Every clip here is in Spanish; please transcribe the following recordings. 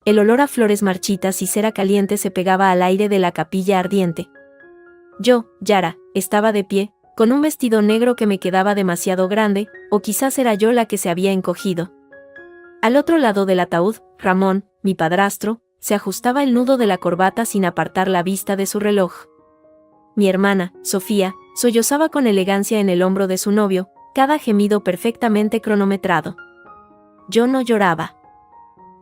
El olor a flores marchitas y cera caliente se pegaba al aire de la capilla ardiente. Yo, Yara, estaba de pie, con un vestido negro que me quedaba demasiado grande, o quizás era yo la que se había encogido. Al otro lado del ataúd, Ramón, mi padrastro, se ajustaba el nudo de la corbata sin apartar la vista de su reloj. Mi hermana, Sofía, sollozaba con elegancia en el hombro de su novio, cada gemido perfectamente cronometrado. Yo no lloraba.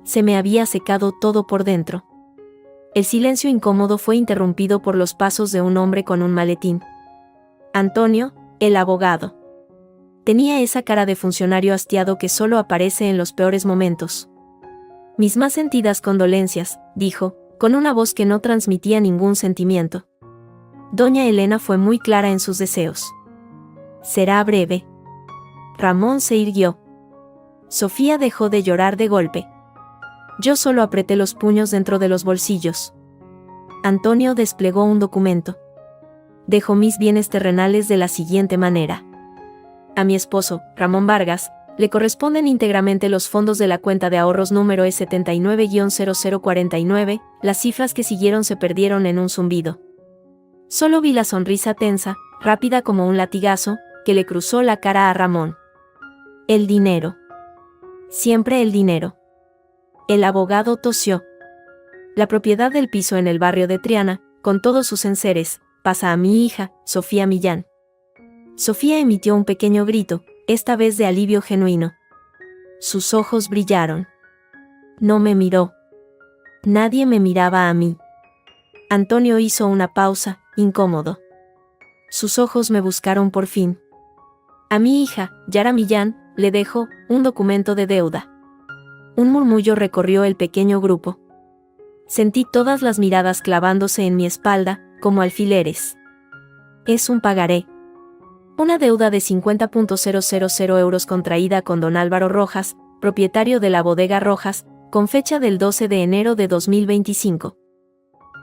Se me había secado todo por dentro. El silencio incómodo fue interrumpido por los pasos de un hombre con un maletín. Antonio, el abogado. Tenía esa cara de funcionario hastiado que solo aparece en los peores momentos. Mis más sentidas condolencias, dijo, con una voz que no transmitía ningún sentimiento. Doña Elena fue muy clara en sus deseos. Será breve. Ramón se irguió. Sofía dejó de llorar de golpe. Yo solo apreté los puños dentro de los bolsillos. Antonio desplegó un documento. Dejó mis bienes terrenales de la siguiente manera. A mi esposo, Ramón Vargas, le corresponden íntegramente los fondos de la cuenta de ahorros número E79-0049, las cifras que siguieron se perdieron en un zumbido. Solo vi la sonrisa tensa, rápida como un latigazo, que le cruzó la cara a Ramón. El dinero. Siempre el dinero. El abogado tosió. La propiedad del piso en el barrio de Triana, con todos sus enseres, pasa a mi hija, Sofía Millán. Sofía emitió un pequeño grito, esta vez de alivio genuino. Sus ojos brillaron. No me miró. Nadie me miraba a mí. Antonio hizo una pausa, incómodo. Sus ojos me buscaron por fin. A mi hija, Yara Millán, le dejo un documento de deuda. Un murmullo recorrió el pequeño grupo. Sentí todas las miradas clavándose en mi espalda, como alfileres. Es un pagaré. Una deuda de 50.000 euros contraída con don Álvaro Rojas, propietario de la bodega Rojas, con fecha del 12 de enero de 2025.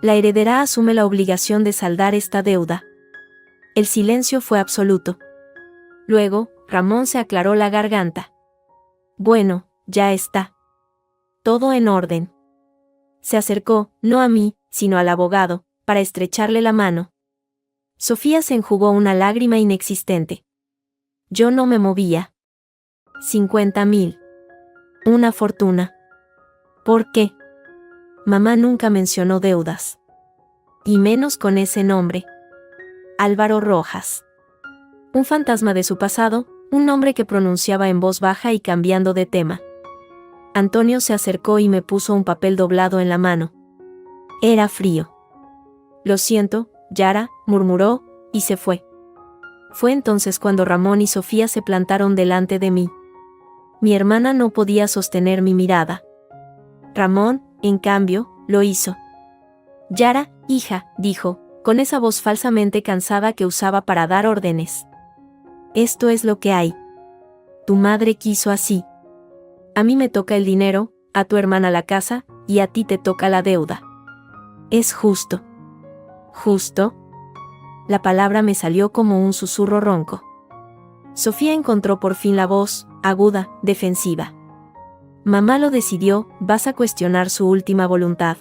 La heredera asume la obligación de saldar esta deuda. El silencio fue absoluto. Luego, Ramón se aclaró la garganta. Bueno, ya está. Todo en orden. Se acercó, no a mí, sino al abogado, para estrecharle la mano. Sofía se enjugó una lágrima inexistente. Yo no me movía. 50.000. Una fortuna. ¿Por qué? Mamá nunca mencionó deudas. Y menos con ese nombre. Álvaro Rojas. Un fantasma de su pasado, un nombre que pronunciaba en voz baja y cambiando de tema. Antonio se acercó y me puso un papel doblado en la mano. Era frío. Lo siento, Yara, murmuró, y se fue. Fue entonces cuando Ramón y Sofía se plantaron delante de mí. Mi hermana no podía sostener mi mirada. Ramón, en cambio, lo hizo. Yara, hija, dijo, con esa voz falsamente cansada que usaba para dar órdenes. Esto es lo que hay. Tu madre quiso así. A mí me toca el dinero, a tu hermana la casa, y a ti te toca la deuda. Es justo. ¿Justo? La palabra me salió como un susurro ronco. Sofía encontró por fin la voz, aguda, defensiva. Mamá lo decidió, vas a cuestionar su última voluntad.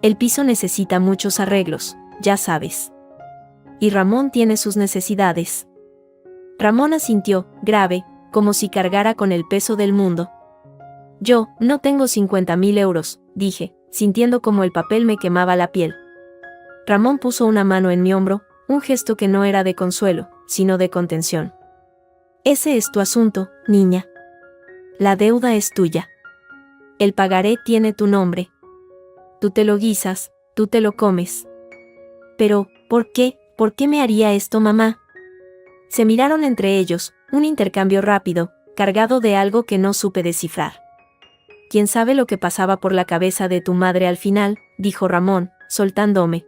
El piso necesita muchos arreglos, ya sabes. Y Ramón tiene sus necesidades. Ramón asintió, grave, como si cargara con el peso del mundo. Yo, no tengo 50.000 euros, dije, sintiendo como el papel me quemaba la piel. Ramón puso una mano en mi hombro, un gesto que no era de consuelo, sino de contención. Ese es tu asunto, niña. La deuda es tuya. El pagaré tiene tu nombre. Tú te lo guisas, tú te lo comes. Pero, ¿por qué? ¿Por qué me haría esto mamá? Se miraron entre ellos, un intercambio rápido, cargado de algo que no supe descifrar. ¿Quién sabe lo que pasaba por la cabeza de tu madre al final?, dijo Ramón, soltándome.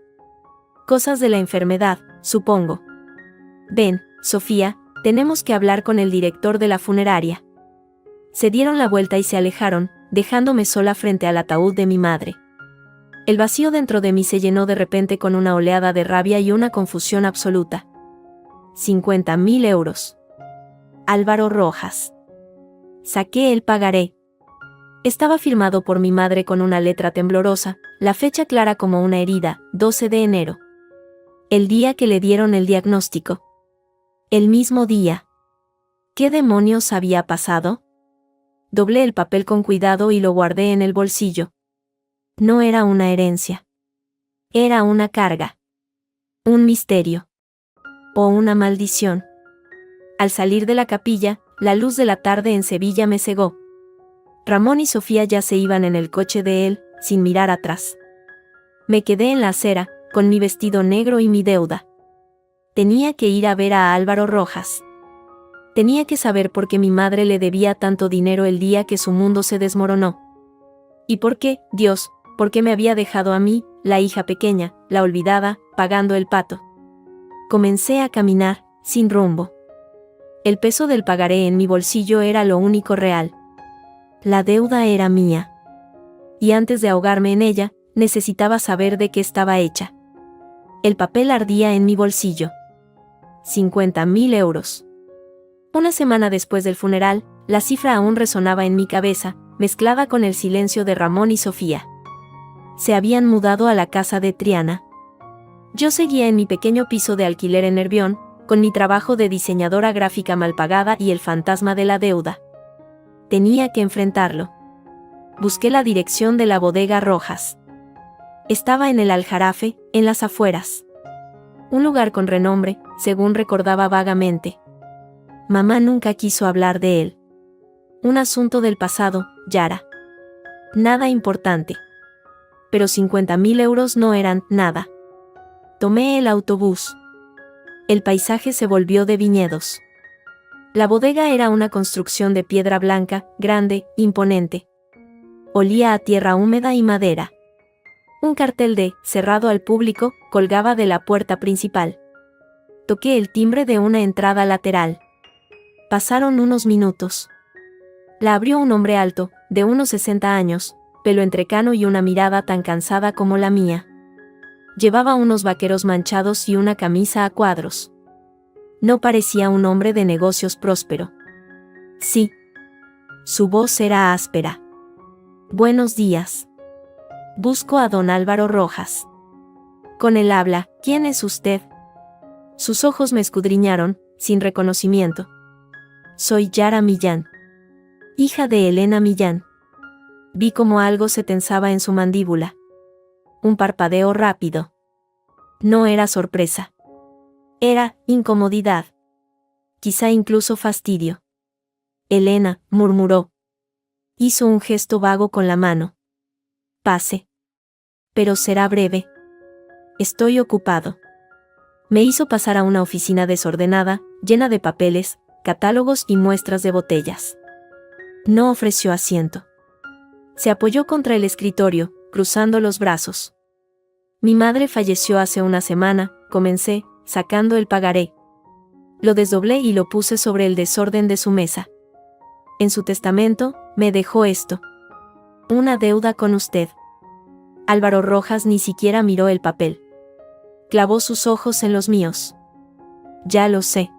Cosas de la enfermedad, supongo. Ven, Sofía, tenemos que hablar con el director de la funeraria. Se dieron la vuelta y se alejaron, dejándome sola frente al ataúd de mi madre. El vacío dentro de mí se llenó de repente con una oleada de rabia y una confusión absoluta. 50.000 euros. Álvaro Rojas. Saqué el pagaré. Estaba firmado por mi madre con una letra temblorosa, la fecha clara como una herida, 12 de enero. El día que le dieron el diagnóstico. El mismo día. ¿Qué demonios había pasado? Doblé el papel con cuidado y lo guardé en el bolsillo. No era una herencia. Era una carga. Un misterio. O una maldición. Al salir de la capilla, la luz de la tarde en Sevilla me cegó. Ramón y Sofía ya se iban en el coche de él, sin mirar atrás. Me quedé en la acera, con mi vestido negro y mi deuda. Tenía que ir a ver a Álvaro Rojas. Tenía que saber por qué mi madre le debía tanto dinero el día que su mundo se desmoronó. Y por qué, Dios, por qué me había dejado a mí, la hija pequeña, la olvidada, pagando el pato. Comencé a caminar, sin rumbo. El peso del pagaré en mi bolsillo era lo único real. La deuda era mía. Y antes de ahogarme en ella, necesitaba saber de qué estaba hecha. El papel ardía en mi bolsillo. 50.000 euros. Una semana después del funeral, la cifra aún resonaba en mi cabeza, mezclada con el silencio de Ramón y Sofía. Se habían mudado a la casa de Triana. Yo seguía en mi pequeño piso de alquiler en Nervión, con mi trabajo de diseñadora gráfica mal pagada y el fantasma de la deuda. Tenía que enfrentarlo. Busqué la dirección de la bodega Rojas. Estaba en el Aljarafe, en las afueras. Un lugar con renombre, según recordaba vagamente. Mamá nunca quiso hablar de él. Un asunto del pasado, Yara. Nada importante. Pero 50.000 euros no eran nada. Tomé el autobús. El paisaje se volvió de viñedos. La bodega era una construcción de piedra blanca, grande, imponente. Olía a tierra húmeda y madera. Un cartel de «cerrado al público» colgaba de la puerta principal. Toqué el timbre de una entrada lateral. Pasaron unos minutos. La abrió un hombre alto, de unos 60 años, pelo entrecano y una mirada tan cansada como la mía. Llevaba unos vaqueros manchados y una camisa a cuadros. No parecía un hombre de negocios próspero. Sí. Su voz era áspera. Buenos días. Busco a don Álvaro Rojas. Con él habla. ¿Quién es usted? Sus ojos me escudriñaron, sin reconocimiento. Soy Yara Millán. Hija de Elena Millán. Vi como algo se tensaba en su mandíbula. Un parpadeo rápido. No era sorpresa. Era incomodidad. Quizá incluso fastidio. Elena, murmuró. Hizo un gesto vago con la mano. Pase. Pero será breve. Estoy ocupado. Me hizo pasar a una oficina desordenada, llena de papeles, catálogos y muestras de botellas. No ofreció asiento. Se apoyó contra el escritorio, cruzando los brazos. Mi madre falleció hace una semana, comencé, sacando el pagaré. Lo desdoblé y lo puse sobre el desorden de su mesa. En su testamento, me dejó esto. Una deuda con usted. Álvaro Rojas ni siquiera miró el papel. Clavó sus ojos en los míos. Ya lo sé.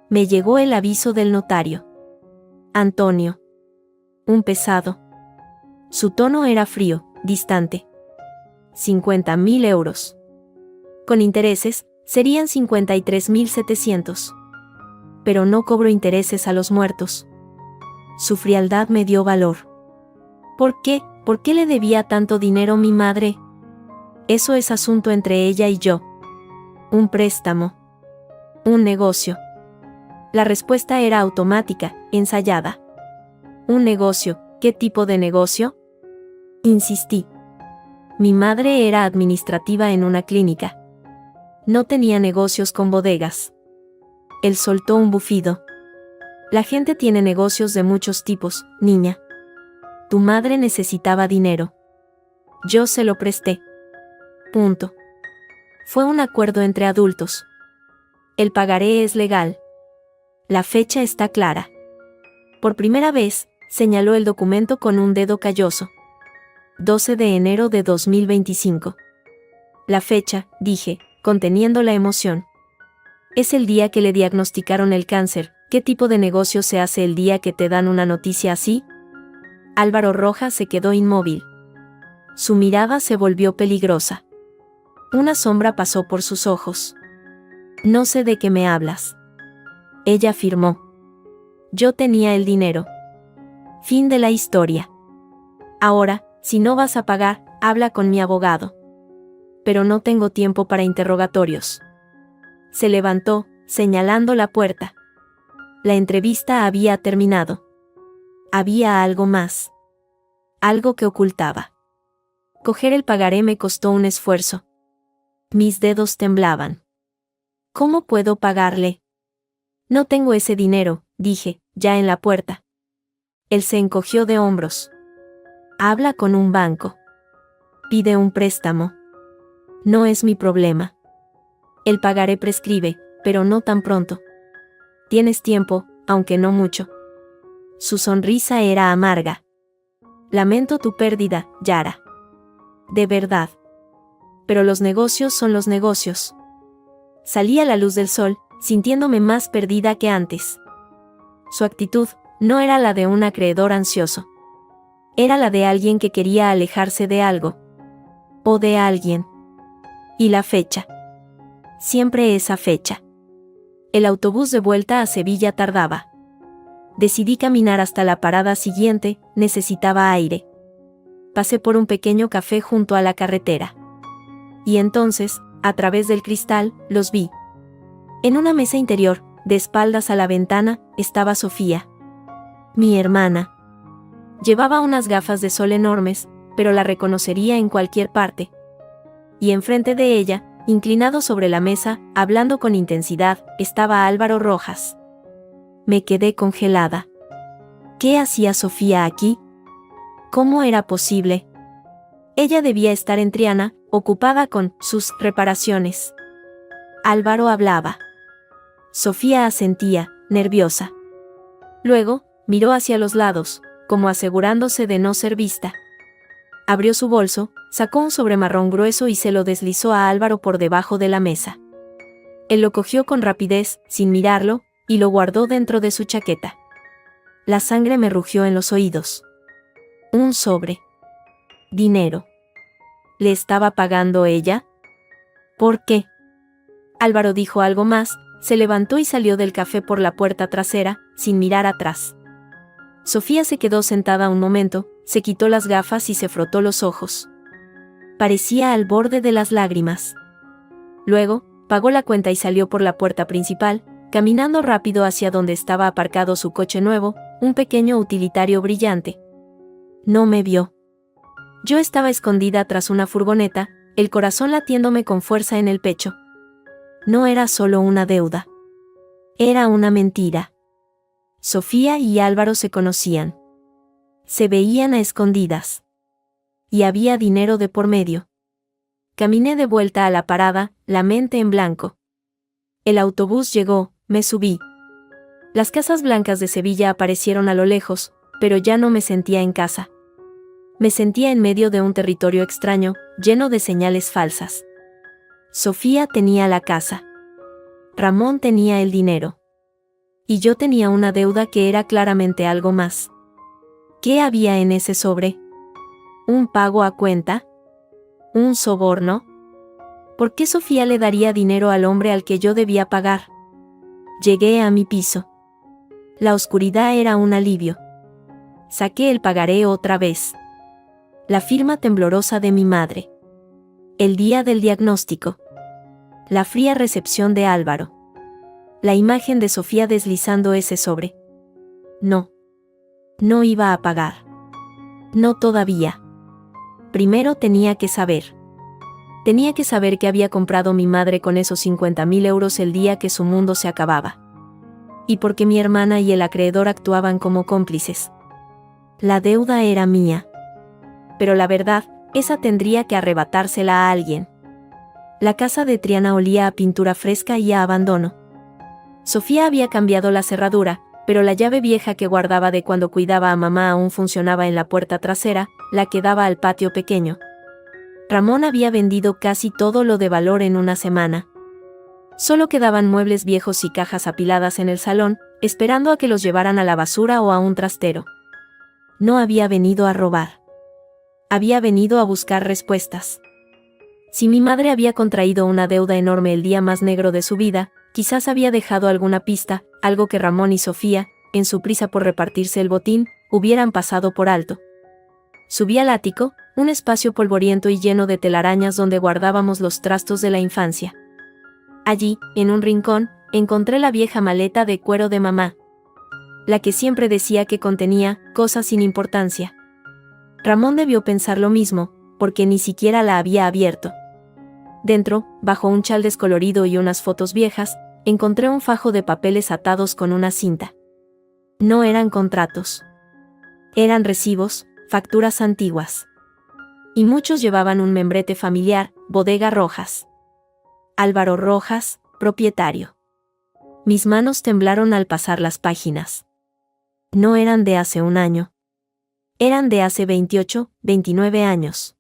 Me llegó el aviso del notario. Antonio. Un pesado. Su tono era frío, distante. 50.000 euros. Con intereses, serían 53.700. Pero no cobro intereses a los muertos. Su frialdad me dio valor. ¿Por qué? ¿Por qué le debía tanto dinero mi madre? Eso es asunto entre ella y yo. Un préstamo. Un negocio. La respuesta era automática, ensayada. ¿Un negocio? ¿Qué tipo de negocio? Insistí. Mi madre era administrativa en una clínica. No tenía negocios con bodegas. Él soltó un bufido. La gente tiene negocios de muchos tipos, niña. Tu madre necesitaba dinero. Yo se lo presté. Punto. Fue un acuerdo entre adultos. El pagaré es legal. La fecha está clara. Por primera vez, señaló el documento con un dedo calloso. 12 de enero de 2025. La fecha, dije, conteniendo la emoción. Es el día que le diagnosticaron el cáncer. ¿Qué tipo de negocio se hace el día que te dan una noticia así? Álvaro Rojas se quedó inmóvil. Su mirada se volvió peligrosa. Una sombra pasó por sus ojos. No sé de qué me hablas. Ella afirmó. Yo tenía el dinero. Fin de la historia. Ahora, si no vas a pagar, habla con mi abogado. Pero no tengo tiempo para interrogatorios. Se levantó, señalando la puerta. La entrevista había terminado. Había algo más. Algo que ocultaba. Coger el pagaré me costó un esfuerzo. Mis dedos temblaban. ¿Cómo puedo pagarle? No tengo ese dinero, dije, ya en la puerta. Él se encogió de hombros. Habla con un banco. Pide un préstamo. No es mi problema. El pagaré prescribe, pero no tan pronto. Tienes tiempo, aunque no mucho. Su sonrisa era amarga. Lamento tu pérdida, Yara. De verdad. Pero los negocios son los negocios. Salí a la luz del sol, sintiéndome más perdida que antes. Su actitud no era la de un acreedor ansioso. Era la de alguien que quería alejarse de algo. O de alguien. Y la fecha. Siempre esa fecha. El autobús de vuelta a Sevilla tardaba. Decidí caminar hasta la parada siguiente, necesitaba aire. Pasé por un pequeño café junto a la carretera. Y entonces, a través del cristal, los vi. En una mesa interior, de espaldas a la ventana, estaba Sofía. Mi hermana. Llevaba unas gafas de sol enormes, pero la reconocería en cualquier parte. Y enfrente de ella, inclinado sobre la mesa, hablando con intensidad, estaba Álvaro Rojas. Me quedé congelada. ¿Qué hacía Sofía aquí? ¿Cómo era posible? Ella debía estar en Triana, ocupada con sus reparaciones. Álvaro hablaba. Sofía asentía, nerviosa. Luego, miró hacia los lados, como asegurándose de no ser vista. Abrió su bolso, sacó un sobre marrón grueso y se lo deslizó a Álvaro por debajo de la mesa. Él lo cogió con rapidez, sin mirarlo, y lo guardó dentro de su chaqueta. La sangre me rugió en los oídos. Un sobre. Dinero. ¿Le estaba pagando ella? ¿Por qué? Álvaro dijo algo más, se levantó y salió del café por la puerta trasera, sin mirar atrás. Sofía se quedó sentada un momento, se quitó las gafas y se frotó los ojos. Parecía al borde de las lágrimas. Luego, pagó la cuenta y salió por la puerta principal, caminando rápido hacia donde estaba aparcado su coche nuevo, un pequeño utilitario brillante. No me vio. Yo estaba escondida tras una furgoneta, el corazón latiéndome con fuerza en el pecho. No era solo una deuda. Era una mentira. Sofía y Álvaro se conocían. Se veían a escondidas. Y había dinero de por medio. Caminé de vuelta a la parada, la mente en blanco. El autobús llegó, me subí. Las casas blancas de Sevilla aparecieron a lo lejos, pero ya no me sentía en casa. Me sentía en medio de un territorio extraño, lleno de señales falsas. Sofía tenía la casa. Ramón tenía el dinero. Y yo tenía una deuda que era claramente algo más. ¿Qué había en ese sobre? ¿Un pago a cuenta? ¿Un soborno? ¿Por qué Sofía le daría dinero al hombre al que yo debía pagar? Llegué a mi piso. La oscuridad era un alivio. Saqué el pagaré otra vez. La firma temblorosa de mi madre. El día del diagnóstico. La fría recepción de Álvaro. La imagen de Sofía deslizando ese sobre. No. No iba a pagar. No todavía. Primero tenía que saber. Tenía que saber qué había comprado mi madre con esos 50.000 euros el día que su mundo se acababa. Y porque mi hermana y el acreedor actuaban como cómplices. La deuda era mía. Pero la verdad, esa tendría que arrebatársela a alguien. La casa de Triana olía a pintura fresca y a abandono. Sofía había cambiado la cerradura, pero la llave vieja que guardaba de cuando cuidaba a mamá aún funcionaba en la puerta trasera, la que daba al patio pequeño. Ramón había vendido casi todo lo de valor en una semana. Solo quedaban muebles viejos y cajas apiladas en el salón, esperando a que los llevaran a la basura o a un trastero. No había venido a robar. Había venido a buscar respuestas. Si mi madre había contraído una deuda enorme el día más negro de su vida, quizás había dejado alguna pista, algo que Ramón y Sofía, en su prisa por repartirse el botín, hubieran pasado por alto. Subí al ático, un espacio polvoriento y lleno de telarañas donde guardábamos los trastos de la infancia. Allí, en un rincón, encontré la vieja maleta de cuero de mamá. La que siempre decía que contenía cosas sin importancia. Ramón debió pensar lo mismo, porque ni siquiera la había abierto. Dentro, bajo un chal descolorido y unas fotos viejas, encontré un fajo de papeles atados con una cinta. No eran contratos. Eran recibos, facturas antiguas. Y muchos llevaban un membrete familiar, Bodega Rojas. Álvaro Rojas, propietario. Mis manos temblaron al pasar las páginas. No eran de hace un año. Eran de hace 28, 29 años.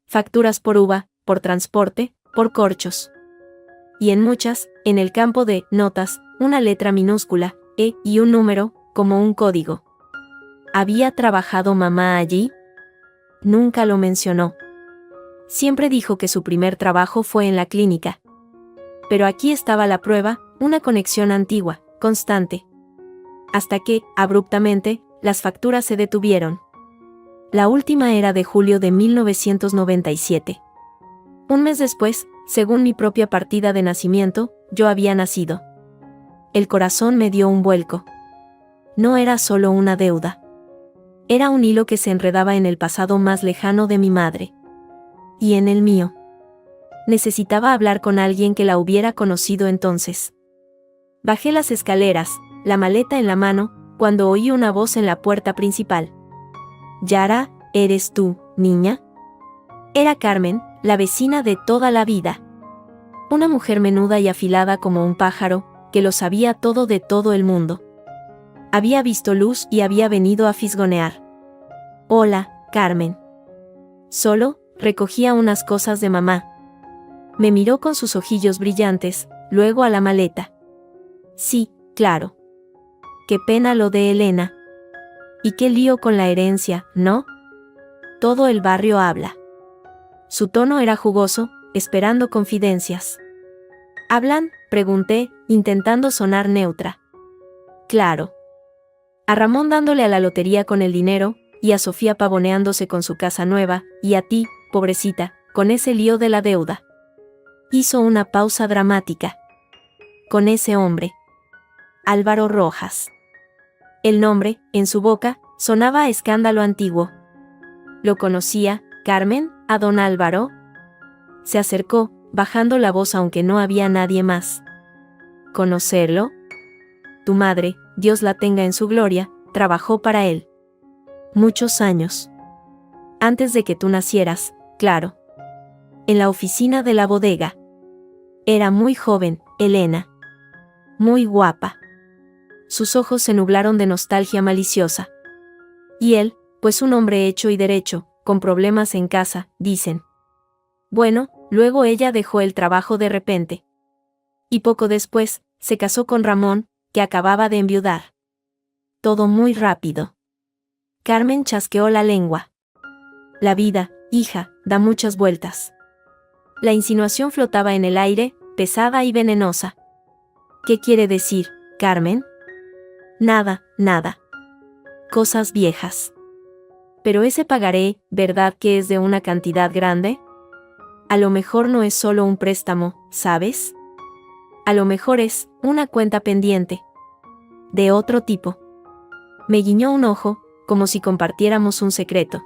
Facturas por uva, por transporte, por corchos. Y en muchas, en el campo de notas, una letra minúscula, E, y un número, como un código. ¿Había trabajado mamá allí? Nunca lo mencionó. Siempre dijo que su primer trabajo fue en la clínica. Pero aquí estaba la prueba, una conexión antigua, constante. Hasta que, abruptamente, las facturas se detuvieron. La última era de julio de 1997. Un mes después, según mi propia partida de nacimiento, yo había nacido. El corazón me dio un vuelco. No era solo una deuda. Era un hilo que se enredaba en el pasado más lejano de mi madre. Y en el mío. Necesitaba hablar con alguien que la hubiera conocido entonces. Bajé las escaleras, la maleta en la mano, cuando oí una voz en la puerta principal. «Yara, ¿eres tú, niña?» Era Carmen, la vecina de toda la vida. Una mujer menuda y afilada como un pájaro, que lo sabía todo de todo el mundo. Había visto luz y había venido a fisgonear. «Hola, Carmen». Solo, recogía unas cosas de mamá. Me miró con sus ojillos brillantes, luego a la maleta. «Sí, claro. Qué pena lo de Elena. Y qué lío con la herencia, ¿no? Todo el barrio habla». Su tono era jugoso, esperando confidencias. ¿Hablan?, pregunté, intentando sonar neutra. Claro. A Ramón dándole a la lotería con el dinero, y a Sofía pavoneándose con su casa nueva, y a ti, pobrecita, con ese lío de la deuda. Hizo una pausa dramática. Con ese hombre. Álvaro Rojas. El nombre, en su boca, sonaba a escándalo antiguo. ¿Lo conocía, Carmen, a don Álvaro? Se acercó, bajando la voz aunque no había nadie más. ¿Conocerlo? Tu madre, Dios la tenga en su gloria, trabajó para él. Muchos años. Antes de que tú nacieras, claro. En la oficina de la bodega. Era muy joven, Elena. Muy guapa. Sus ojos se nublaron de nostalgia maliciosa. Y él, pues un hombre hecho y derecho, con problemas en casa, dicen. Bueno, luego ella dejó el trabajo de repente. Y poco después, se casó con Ramón, que acababa de enviudar. Todo muy rápido. Carmen chasqueó la lengua. La vida, hija, da muchas vueltas. La insinuación flotaba en el aire, pesada y venenosa. ¿Qué quiere decir, Carmen? Nada, nada. Cosas viejas. Pero ese pagaré, ¿verdad que es de una cantidad grande? A lo mejor no es solo un préstamo, ¿sabes? A lo mejor es una cuenta pendiente. De otro tipo. Me guiñó un ojo, como si compartiéramos un secreto.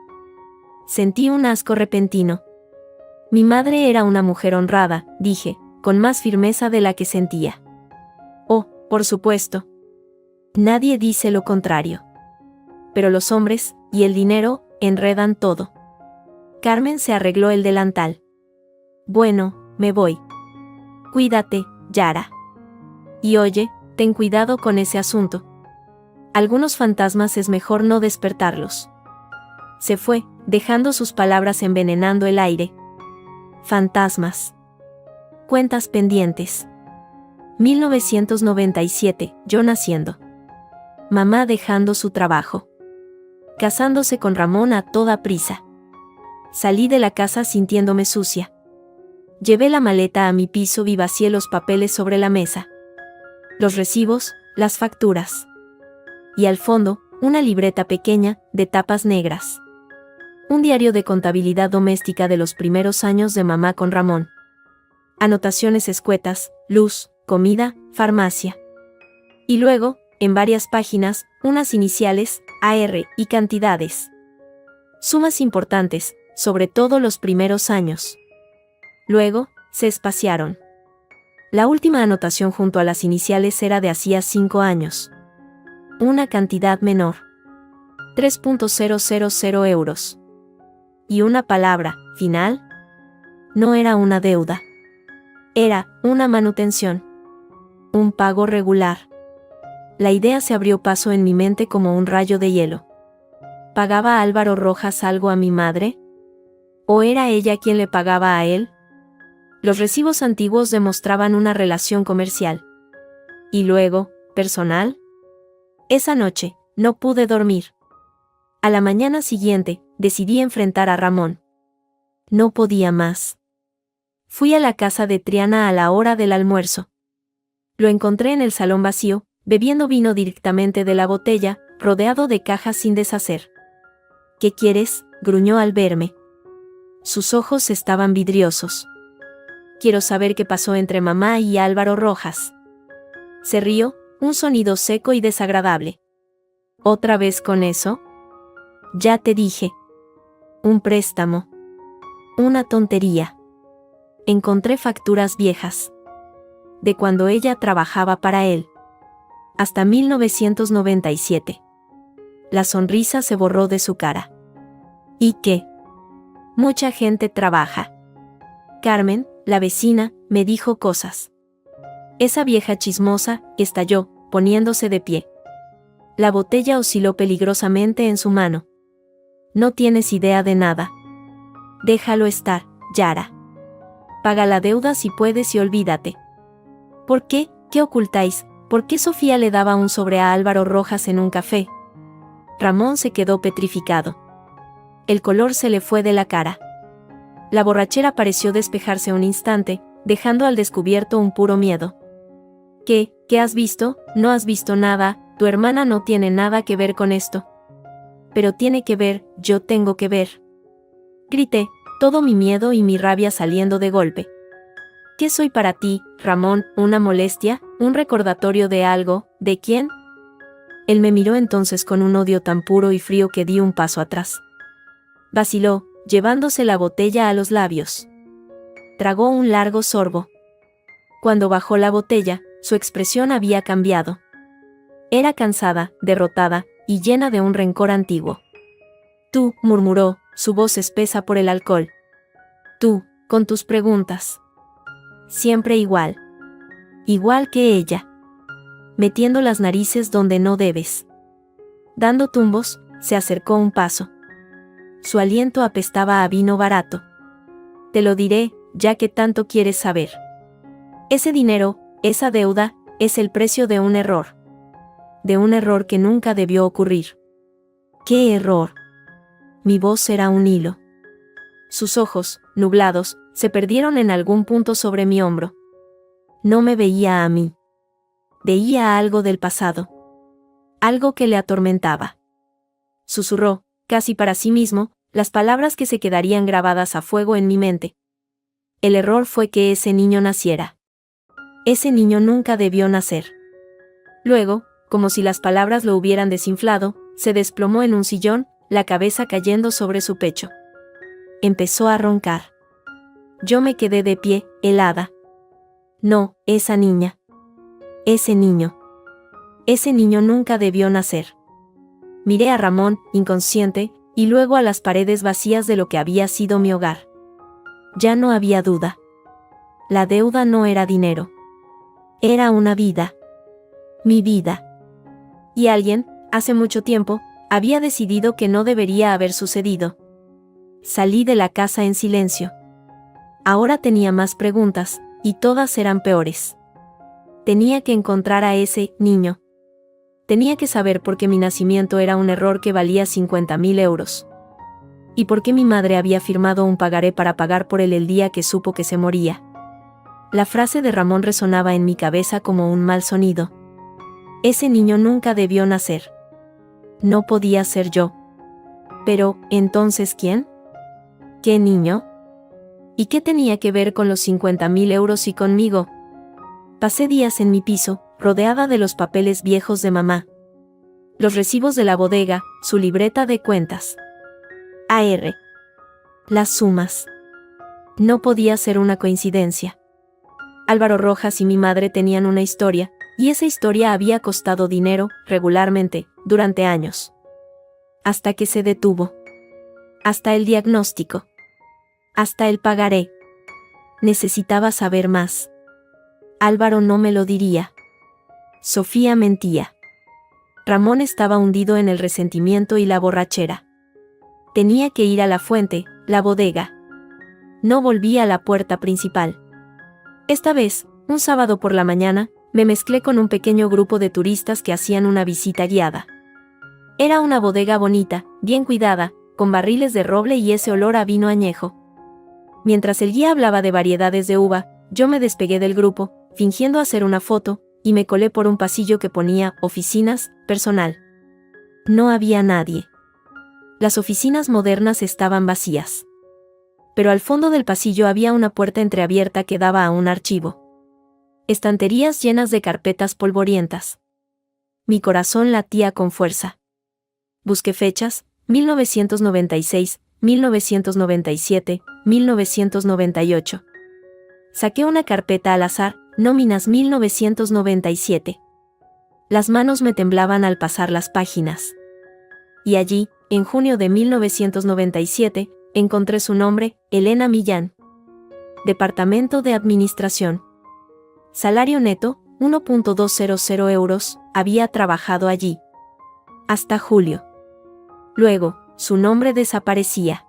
Sentí un asco repentino. Mi madre era una mujer honrada, dije, con más firmeza de la que sentía. Oh, por supuesto. Nadie dice lo contrario. Pero los hombres, y el dinero, enredan todo. Carmen se arregló el delantal. Bueno, me voy. Cuídate, Yara. Y oye, ten cuidado con ese asunto. Algunos fantasmas es mejor no despertarlos. Se fue, dejando sus palabras envenenando el aire. Fantasmas. Cuentas pendientes. 1997, yo naciendo. Mamá dejando su trabajo. casándose con Ramón a toda prisa. Salí de la casa sintiéndome sucia. Llevé la maleta a mi piso y vacié los papeles sobre la mesa. Los recibos, las facturas. Y al fondo, una libreta pequeña, de tapas negras. Un diario de contabilidad doméstica de los primeros años de mamá con Ramón. Anotaciones escuetas, luz, comida, farmacia. Y luego, en varias páginas, unas iniciales, AR, y cantidades. Sumas importantes, sobre todo los primeros años. Luego, se espaciaron. La última anotación junto a las iniciales era de hacía 5 años. Una cantidad menor. 3.000 euros. Y una palabra, final. No era una deuda. Era una manutención. Un pago regular. La idea se abrió paso en mi mente como un rayo de hielo. ¿Pagaba Álvaro Rojas algo a mi madre? ¿O era ella quien le pagaba a él? Los recibos antiguos demostraban una relación comercial. Y luego, personal. Esa noche, no pude dormir. A la mañana siguiente, decidí enfrentar a Ramón. No podía más. Fui a la casa de Triana a la hora del almuerzo. Lo encontré en el salón vacío, bebiendo vino directamente de la botella, rodeado de cajas sin deshacer. ¿Qué quieres?, gruñó al verme. Sus ojos estaban vidriosos. Quiero saber qué pasó entre mamá y Álvaro Rojas. Se rió, un sonido seco y desagradable. ¿Otra vez con eso? Ya te dije. Un préstamo. Una tontería. Encontré facturas viejas. De cuando ella trabajaba para él. Hasta 1997. La sonrisa se borró de su cara. ¿Y qué? Mucha gente trabaja. Carmen, la vecina, me dijo cosas. Esa vieja chismosa, estalló, poniéndose de pie. La botella osciló peligrosamente en su mano. No tienes idea de nada. Déjalo estar, Yara. Paga la deuda si puedes y olvídate. ¿Por qué? ¿Qué ocultáis? ¿Por qué Sofía le daba un sobre a Álvaro Rojas en un café? Ramón se quedó petrificado. El color se le fue de la cara. La borrachera pareció despejarse un instante, dejando al descubierto un puro miedo. ¿Qué? ¿Qué has visto? No has visto nada, tu hermana no tiene nada que ver con esto. Pero tiene que ver, yo tengo que ver. Grité, todo mi miedo y mi rabia saliendo de golpe. ¿Qué soy para ti, Ramón? ¿Una molestia? ¿Un recordatorio de algo? ¿De quién? Él me miró entonces con un odio tan puro y frío que di un paso atrás. Vaciló, llevándose la botella a los labios. Tragó un largo sorbo. Cuando bajó la botella, su expresión había cambiado. Era cansada, derrotada, y llena de un rencor antiguo. Tú, murmuró, su voz espesa por el alcohol. Tú, con tus preguntas. Siempre igual. Igual que ella. Metiendo las narices donde no debes. Dando tumbos, se acercó un paso. Su aliento apestaba a vino barato. Te lo diré, ya que tanto quieres saber. Ese dinero, esa deuda, es el precio de un error. De un error que nunca debió ocurrir. ¿Qué error? Mi voz era un hilo. Sus ojos, nublados, se perdieron en algún punto sobre mi hombro. No me veía a mí. Veía algo del pasado. Algo que le atormentaba. Susurró, casi para sí mismo, las palabras que se quedarían grabadas a fuego en mi mente. El error fue que ese niño naciera. Ese niño nunca debió nacer. Luego, como si las palabras lo hubieran desinflado, se desplomó en un sillón, la cabeza cayendo sobre su pecho. Empezó a roncar. Yo me quedé de pie, helada. No, esa niña. Ese niño. Ese niño nunca debió nacer. Miré a Ramón, inconsciente, y luego a las paredes vacías de lo que había sido mi hogar. Ya no había duda. La deuda no era dinero. Era una vida. Mi vida. Y alguien, hace mucho tiempo, había decidido que no debería haber sucedido. Salí de la casa en silencio. Ahora tenía más preguntas, y todas eran peores. Tenía que encontrar a ese niño. Tenía que saber por qué mi nacimiento era un error que valía 50.000 euros. Y por qué mi madre había firmado un pagaré para pagar por él el día que supo que se moría. La frase de Ramón resonaba en mi cabeza como un mal sonido. Ese niño nunca debió nacer. No podía ser yo. Pero, ¿entonces quién? ¿Qué niño? ¿Y qué tenía que ver con los 50.000 euros y conmigo? Pasé días en mi piso, rodeada de los papeles viejos de mamá. Los recibos de la bodega, su libreta de cuentas. AR. Las sumas. No podía ser una coincidencia. Álvaro Rojas y mi madre tenían una historia, y esa historia había costado dinero, regularmente, durante años. Hasta que se detuvo. Hasta el diagnóstico. Hasta el pagaré. Necesitaba saber más. Álvaro no me lo diría. Sofía mentía. Ramón estaba hundido en el resentimiento y la borrachera. Tenía que ir a la fuente, la bodega. No volví a la puerta principal. Esta vez, un sábado por la mañana, me mezclé con un pequeño grupo de turistas que hacían una visita guiada. Era una bodega bonita, bien cuidada, con barriles de roble y ese olor a vino añejo. Mientras el guía hablaba de variedades de uva, yo me despegué del grupo, fingiendo hacer una foto, y me colé por un pasillo que ponía oficinas, personal. No había nadie. Las oficinas modernas estaban vacías. Pero al fondo del pasillo había una puerta entreabierta que daba a un archivo. Estanterías llenas de carpetas polvorientas. Mi corazón latía con fuerza. Busqué fechas: 1996, 1997, 1998. Saqué una carpeta al azar, nóminas 1997. Las manos me temblaban al pasar las páginas. Y allí, en junio de 1997, encontré su nombre, Elena Millán. Departamento de Administración. Salario neto, 1.200 euros, había trabajado allí. Hasta julio. Luego, su nombre desaparecía.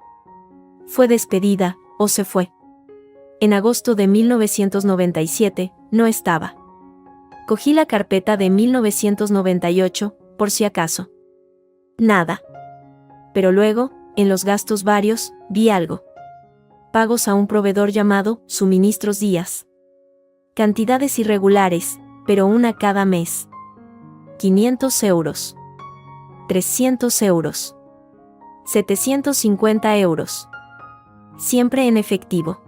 Fue despedida, o se fue. En agosto de 1997, no estaba. Cogí la carpeta de 1998, por si acaso. Nada. Pero luego, en los gastos varios, vi algo. Pagos a un proveedor llamado Suministros Díaz. Cantidades irregulares, pero una cada mes. 500 euros. 300 euros. 750 euros. Siempre en efectivo.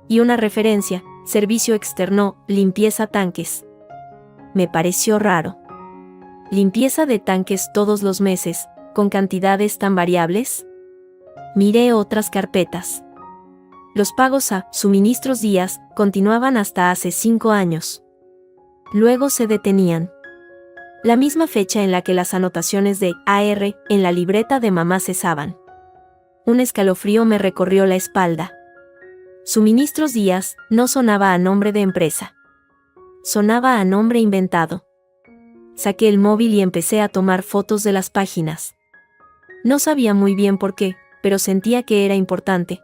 Y una referencia: servicio externo, limpieza tanques. Me pareció raro. ¿Limpieza de tanques todos los meses, con cantidades tan variables? Miré otras carpetas. Los pagos a Suministros Díaz continuaban hasta hace 5 años. Luego se detenían. La misma fecha en la que las anotaciones de AR en la libreta de mamá cesaban. Un escalofrío me recorrió la espalda. Suministros Díaz no sonaba a nombre de empresa. Sonaba a nombre inventado. Saqué el móvil y empecé a tomar fotos de las páginas. No sabía muy bien por qué, pero sentía que era importante.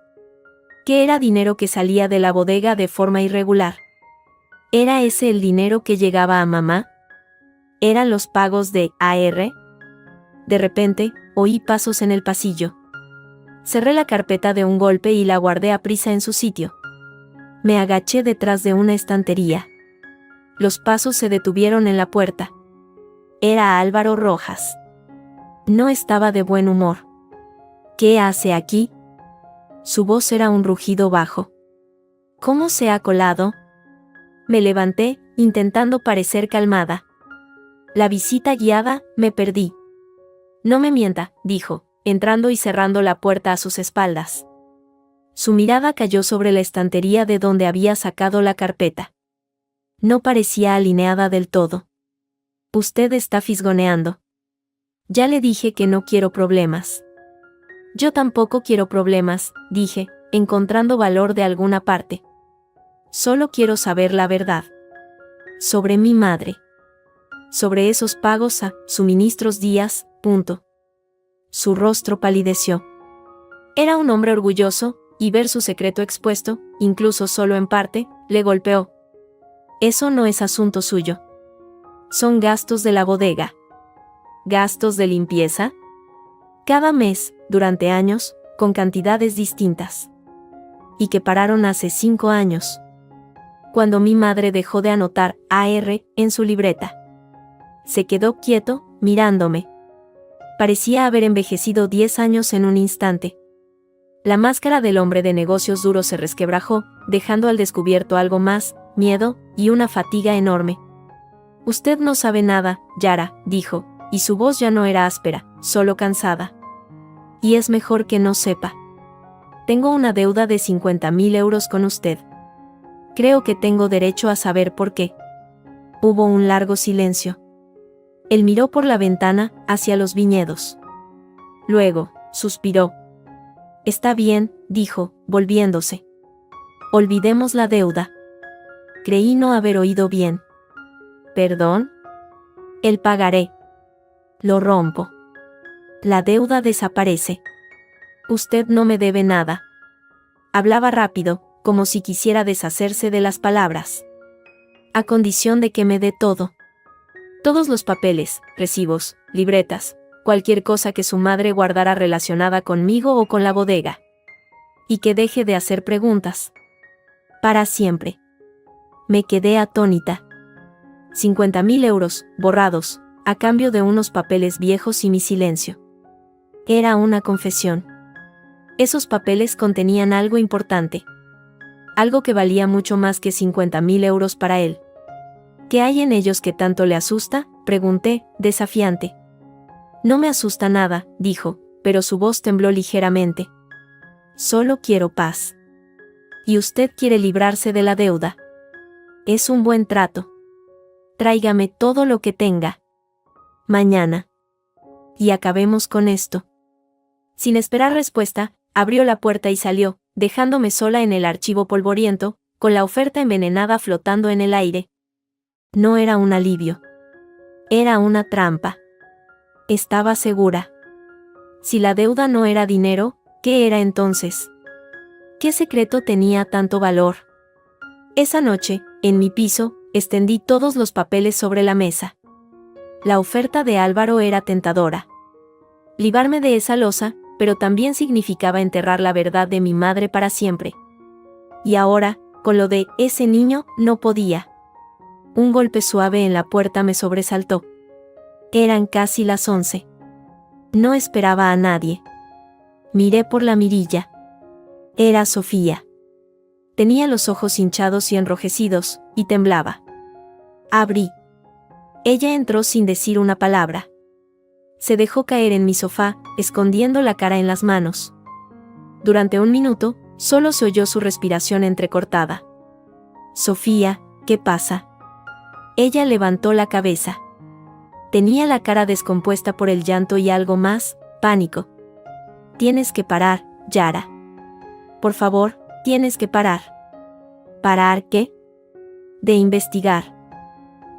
Que era dinero que salía de la bodega de forma irregular. ¿Era ese el dinero que llegaba a mamá? ¿Eran los pagos de AR? De repente, oí pasos en el pasillo. Cerré la carpeta de un golpe y la guardé aprisa en su sitio. Me agaché detrás de una estantería. Los pasos se detuvieron en la puerta. Era Álvaro Rojas. No estaba de buen humor. ¿Qué hace aquí? Su voz era un rugido bajo. ¿Cómo se ha colado? Me levanté, intentando parecer calmada. La visita guiada, me perdí. No me mienta, dijo, entrando y cerrando la puerta a sus espaldas. Su mirada cayó sobre la estantería de donde había sacado la carpeta. No parecía alineada del todo. Usted está fisgoneando. Ya le dije que no quiero problemas. Yo tampoco quiero problemas, dije, encontrando valor de alguna parte. Solo quiero saber la verdad. Sobre mi madre. Sobre esos pagos a Suministros Díaz, punto. Su rostro palideció. Era un hombre orgulloso, y ver su secreto expuesto, incluso solo en parte, le golpeó. Eso no es asunto suyo. Son gastos de la bodega. gastos de limpieza. Cada mes, durante años, con cantidades distintas. Y que pararon hace 5 años. Cuando mi madre dejó de anotar AR en su libreta. Se quedó quieto, mirándome. Parecía haber envejecido 10 años en un instante. La máscara del hombre de negocios duro se resquebrajó, dejando al descubierto algo más, miedo y una fatiga enorme. Usted no sabe nada, Yara, dijo, y su voz ya no era áspera, solo cansada. Y es mejor que no sepa. Tengo una deuda de 50.000 euros con usted. Creo que tengo derecho a saber por qué. Hubo un largo silencio. Él miró por la ventana, hacia los viñedos. Luego, suspiró. Está bien, dijo, volviéndose. Olvidemos la deuda. Creí no haber oído bien. ¿Perdón? El pagaré. Lo rompo. La deuda desaparece. Usted no me debe nada. Hablaba rápido, como si quisiera deshacerse de las palabras. A condición de que me dé todo. Todos los papeles, recibos, libretas, cualquier cosa que su madre guardara relacionada conmigo o con la bodega. Y que deje de hacer preguntas. Para siempre. Me quedé atónita. 50.000 euros, borrados, a cambio de unos papeles viejos y mi silencio. Era una confesión. Esos papeles contenían algo importante. Algo que valía mucho más que 50.000 euros para él. ¿Qué hay en ellos que tanto le asusta?, pregunté, desafiante. No me asusta nada, dijo, pero su voz tembló ligeramente. Solo quiero paz. Y usted quiere librarse de la deuda. Es un buen trato. Tráigame todo lo que tenga. Mañana. Y acabemos con esto. Sin esperar respuesta, abrió la puerta y salió, dejándome sola en el archivo polvoriento, con la oferta envenenada flotando en el aire. No era un alivio. Era una trampa. Estaba segura. Si la deuda no era dinero, ¿qué era entonces? ¿Qué secreto tenía tanto valor? Esa noche, en mi piso, extendí todos los papeles sobre la mesa. La oferta de Álvaro era tentadora. Librarme de esa losa, pero también significaba enterrar la verdad de mi madre para siempre. Y ahora, con lo de ese niño, no podía. Un golpe suave en la puerta me sobresaltó. Eran casi las 11. No esperaba a nadie. Miré por la mirilla. Era Sofía. Tenía los ojos hinchados y enrojecidos, y temblaba. Abrí. Ella entró sin decir una palabra. Se dejó caer en mi sofá, escondiendo la cara en las manos. Durante un minuto, solo se oyó su respiración entrecortada. Sofía, ¿qué pasa? Ella levantó la cabeza. Tenía la cara descompuesta por el llanto y algo más, pánico. Tienes que parar, Yara. Por favor, tienes que parar. ¿Parar qué? De investigar.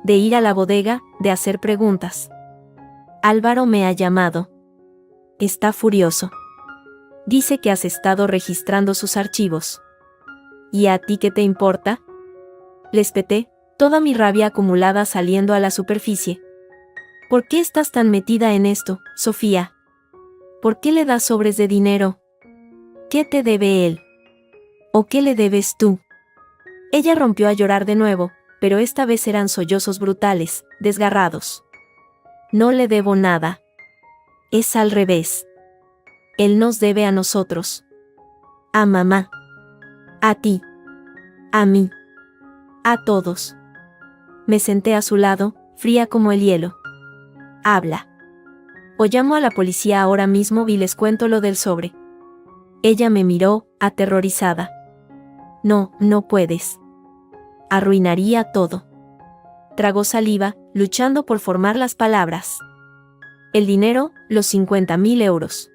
De ir a la bodega, de hacer preguntas. Álvaro me ha llamado. Está furioso. Dice que has estado registrando sus archivos. ¿Y a ti qué te importa? Le espeté, toda mi rabia acumulada saliendo a la superficie. ¿Por qué estás tan metida en esto, Sofía? ¿Por qué le das sobres de dinero? ¿Qué te debe él? ¿O qué le debes tú? Ella rompió a llorar de nuevo, pero esta vez eran sollozos brutales, desgarrados. No le debo nada. Es al revés. Él nos debe a nosotros. A mamá. A ti. A mí. A todos. Me senté a su lado, fría como el hielo. Habla. O llamo a la policía ahora mismo y les cuento lo del sobre. Ella me miró, aterrorizada. No, no puedes. Arruinaría todo. Tragó saliva, luchando por formar las palabras. El dinero, los 50.000 euros.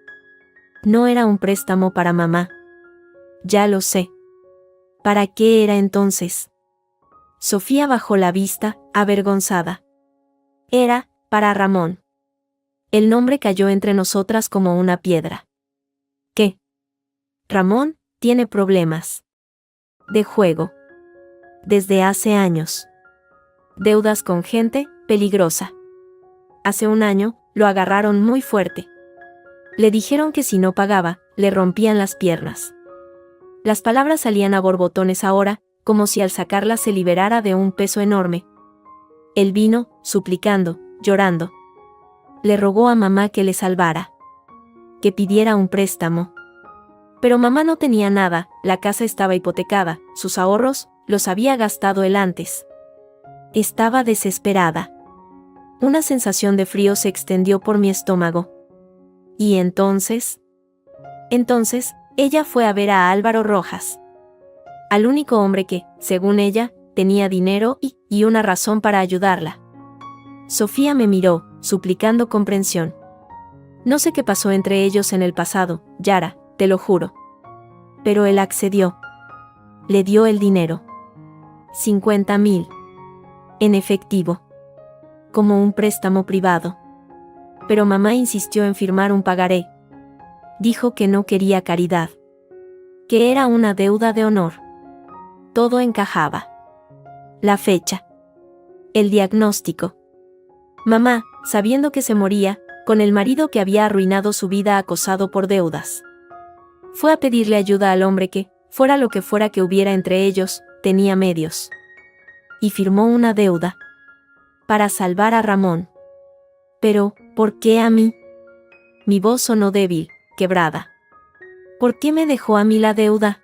No era un préstamo para mamá. Ya lo sé. ¿Para qué era entonces? Sofía bajó la vista, avergonzada. Era, para Ramón. El nombre cayó entre nosotras como una piedra. ¿Qué? Ramón tiene problemas. De juego. Desde hace años. Deudas con gente peligrosa. Hace un año, lo agarraron muy fuerte. Le dijeron que si no pagaba, le rompían las piernas. Las palabras salían a borbotones ahora, como si al sacarlas se liberara de un peso enorme. Él vino, suplicando, llorando. Le rogó a mamá que le salvara. Que pidiera un préstamo. Pero mamá no tenía nada, la casa estaba hipotecada, sus ahorros, los había gastado él antes. Estaba desesperada. Una sensación de frío se extendió por mi estómago. ¿Y entonces? Entonces, ella fue a ver a Álvaro Rojas. Al único hombre que, según ella, tenía dinero y una razón para ayudarla. Sofía me miró, suplicando comprensión. No sé qué pasó entre ellos en el pasado, Yara, te lo juro. Pero él accedió. Le dio el dinero. 50.000. En efectivo. Como un préstamo privado. Pero mamá insistió en firmar un pagaré. Dijo que no quería caridad. Que era una deuda de honor. Todo encajaba. La fecha. El diagnóstico. Mamá, sabiendo que se moría, con el marido que había arruinado su vida acosado por deudas. Fue a pedirle ayuda al hombre que, fuera lo que fuera que hubiera entre ellos, tenía medios. Y firmó una deuda. Para salvar a Ramón. Pero, ¿por qué a mí? Mi voz sonó débil, quebrada. ¿Por qué me dejó a mí la deuda?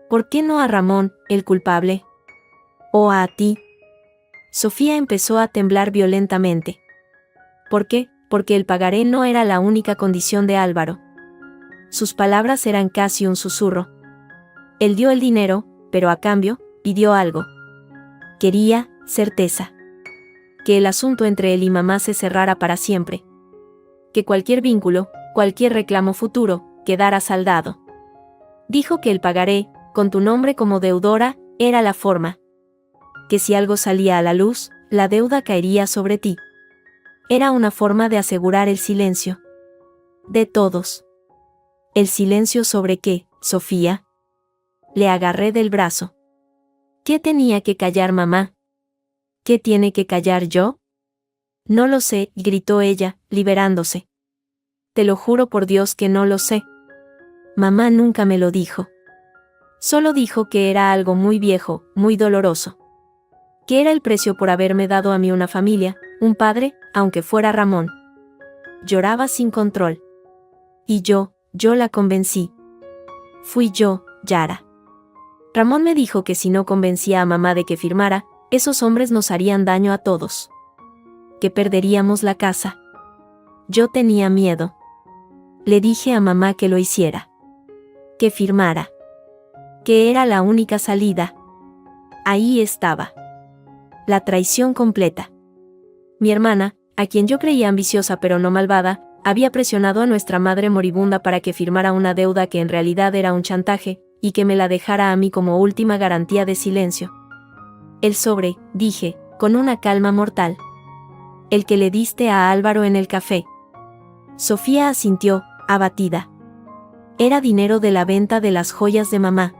¿Por qué no a Ramón, el culpable? ¿O a ti? Sofía empezó a temblar violentamente. ¿Por qué? Porque el pagaré no era la única condición de Álvaro. Sus palabras eran casi un susurro. Él dio el dinero, pero a cambio, pidió algo. Quería certeza. Que el asunto entre él y mamá se cerrara para siempre. Que cualquier vínculo, cualquier reclamo futuro, quedara saldado. Dijo que el pagaré, con tu nombre como deudora, era la forma. Que si algo salía a la luz, la deuda caería sobre ti. Era una forma de asegurar el silencio. De todos. ¿El silencio sobre qué, Sofía? Le agarré del brazo. ¿Qué tenía que callar mamá? ¿Qué tiene que callar yo? No lo sé, gritó ella, liberándose. Te lo juro por Dios que no lo sé. Mamá nunca me lo dijo. Solo dijo que era algo muy viejo, muy doloroso. Que era el precio por haberme dado a mí una familia, un padre, aunque fuera Ramón. Lloraba sin control. Y yo la convencí. Fui yo, Yara. Ramón me dijo que si no convencía a mamá de que firmara, esos hombres nos harían daño a todos. Que perderíamos la casa. Yo tenía miedo. Le dije a mamá que lo hiciera. Que firmara. Que era la única salida. Ahí estaba. La traición completa. Mi hermana, a quien yo creía ambiciosa pero no malvada, había presionado a nuestra madre moribunda para que firmara una deuda que en realidad era un chantaje, y que me la dejara a mí como última garantía de silencio. El sobre, dije, con una calma mortal. El que le diste a Álvaro en el café. Sofía asintió, abatida. Era dinero de la venta de las joyas de mamá.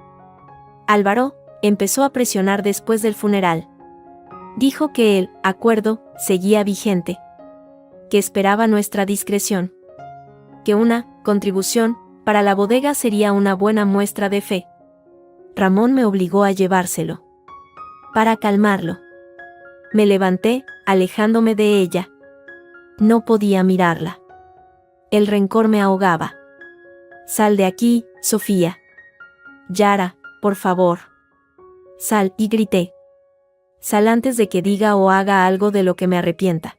Álvaro empezó a presionar después del funeral. Dijo que el acuerdo seguía vigente. Que esperaba nuestra discreción. Que una contribución para la bodega sería una buena muestra de fe. Ramón me obligó a llevárselo. Para calmarlo. Me levanté, alejándome de ella. No podía mirarla. El rencor me ahogaba. Sal de aquí, Sofía. Yara, por favor. Sal, y grité. Sal antes de que diga o haga algo de lo que me arrepienta.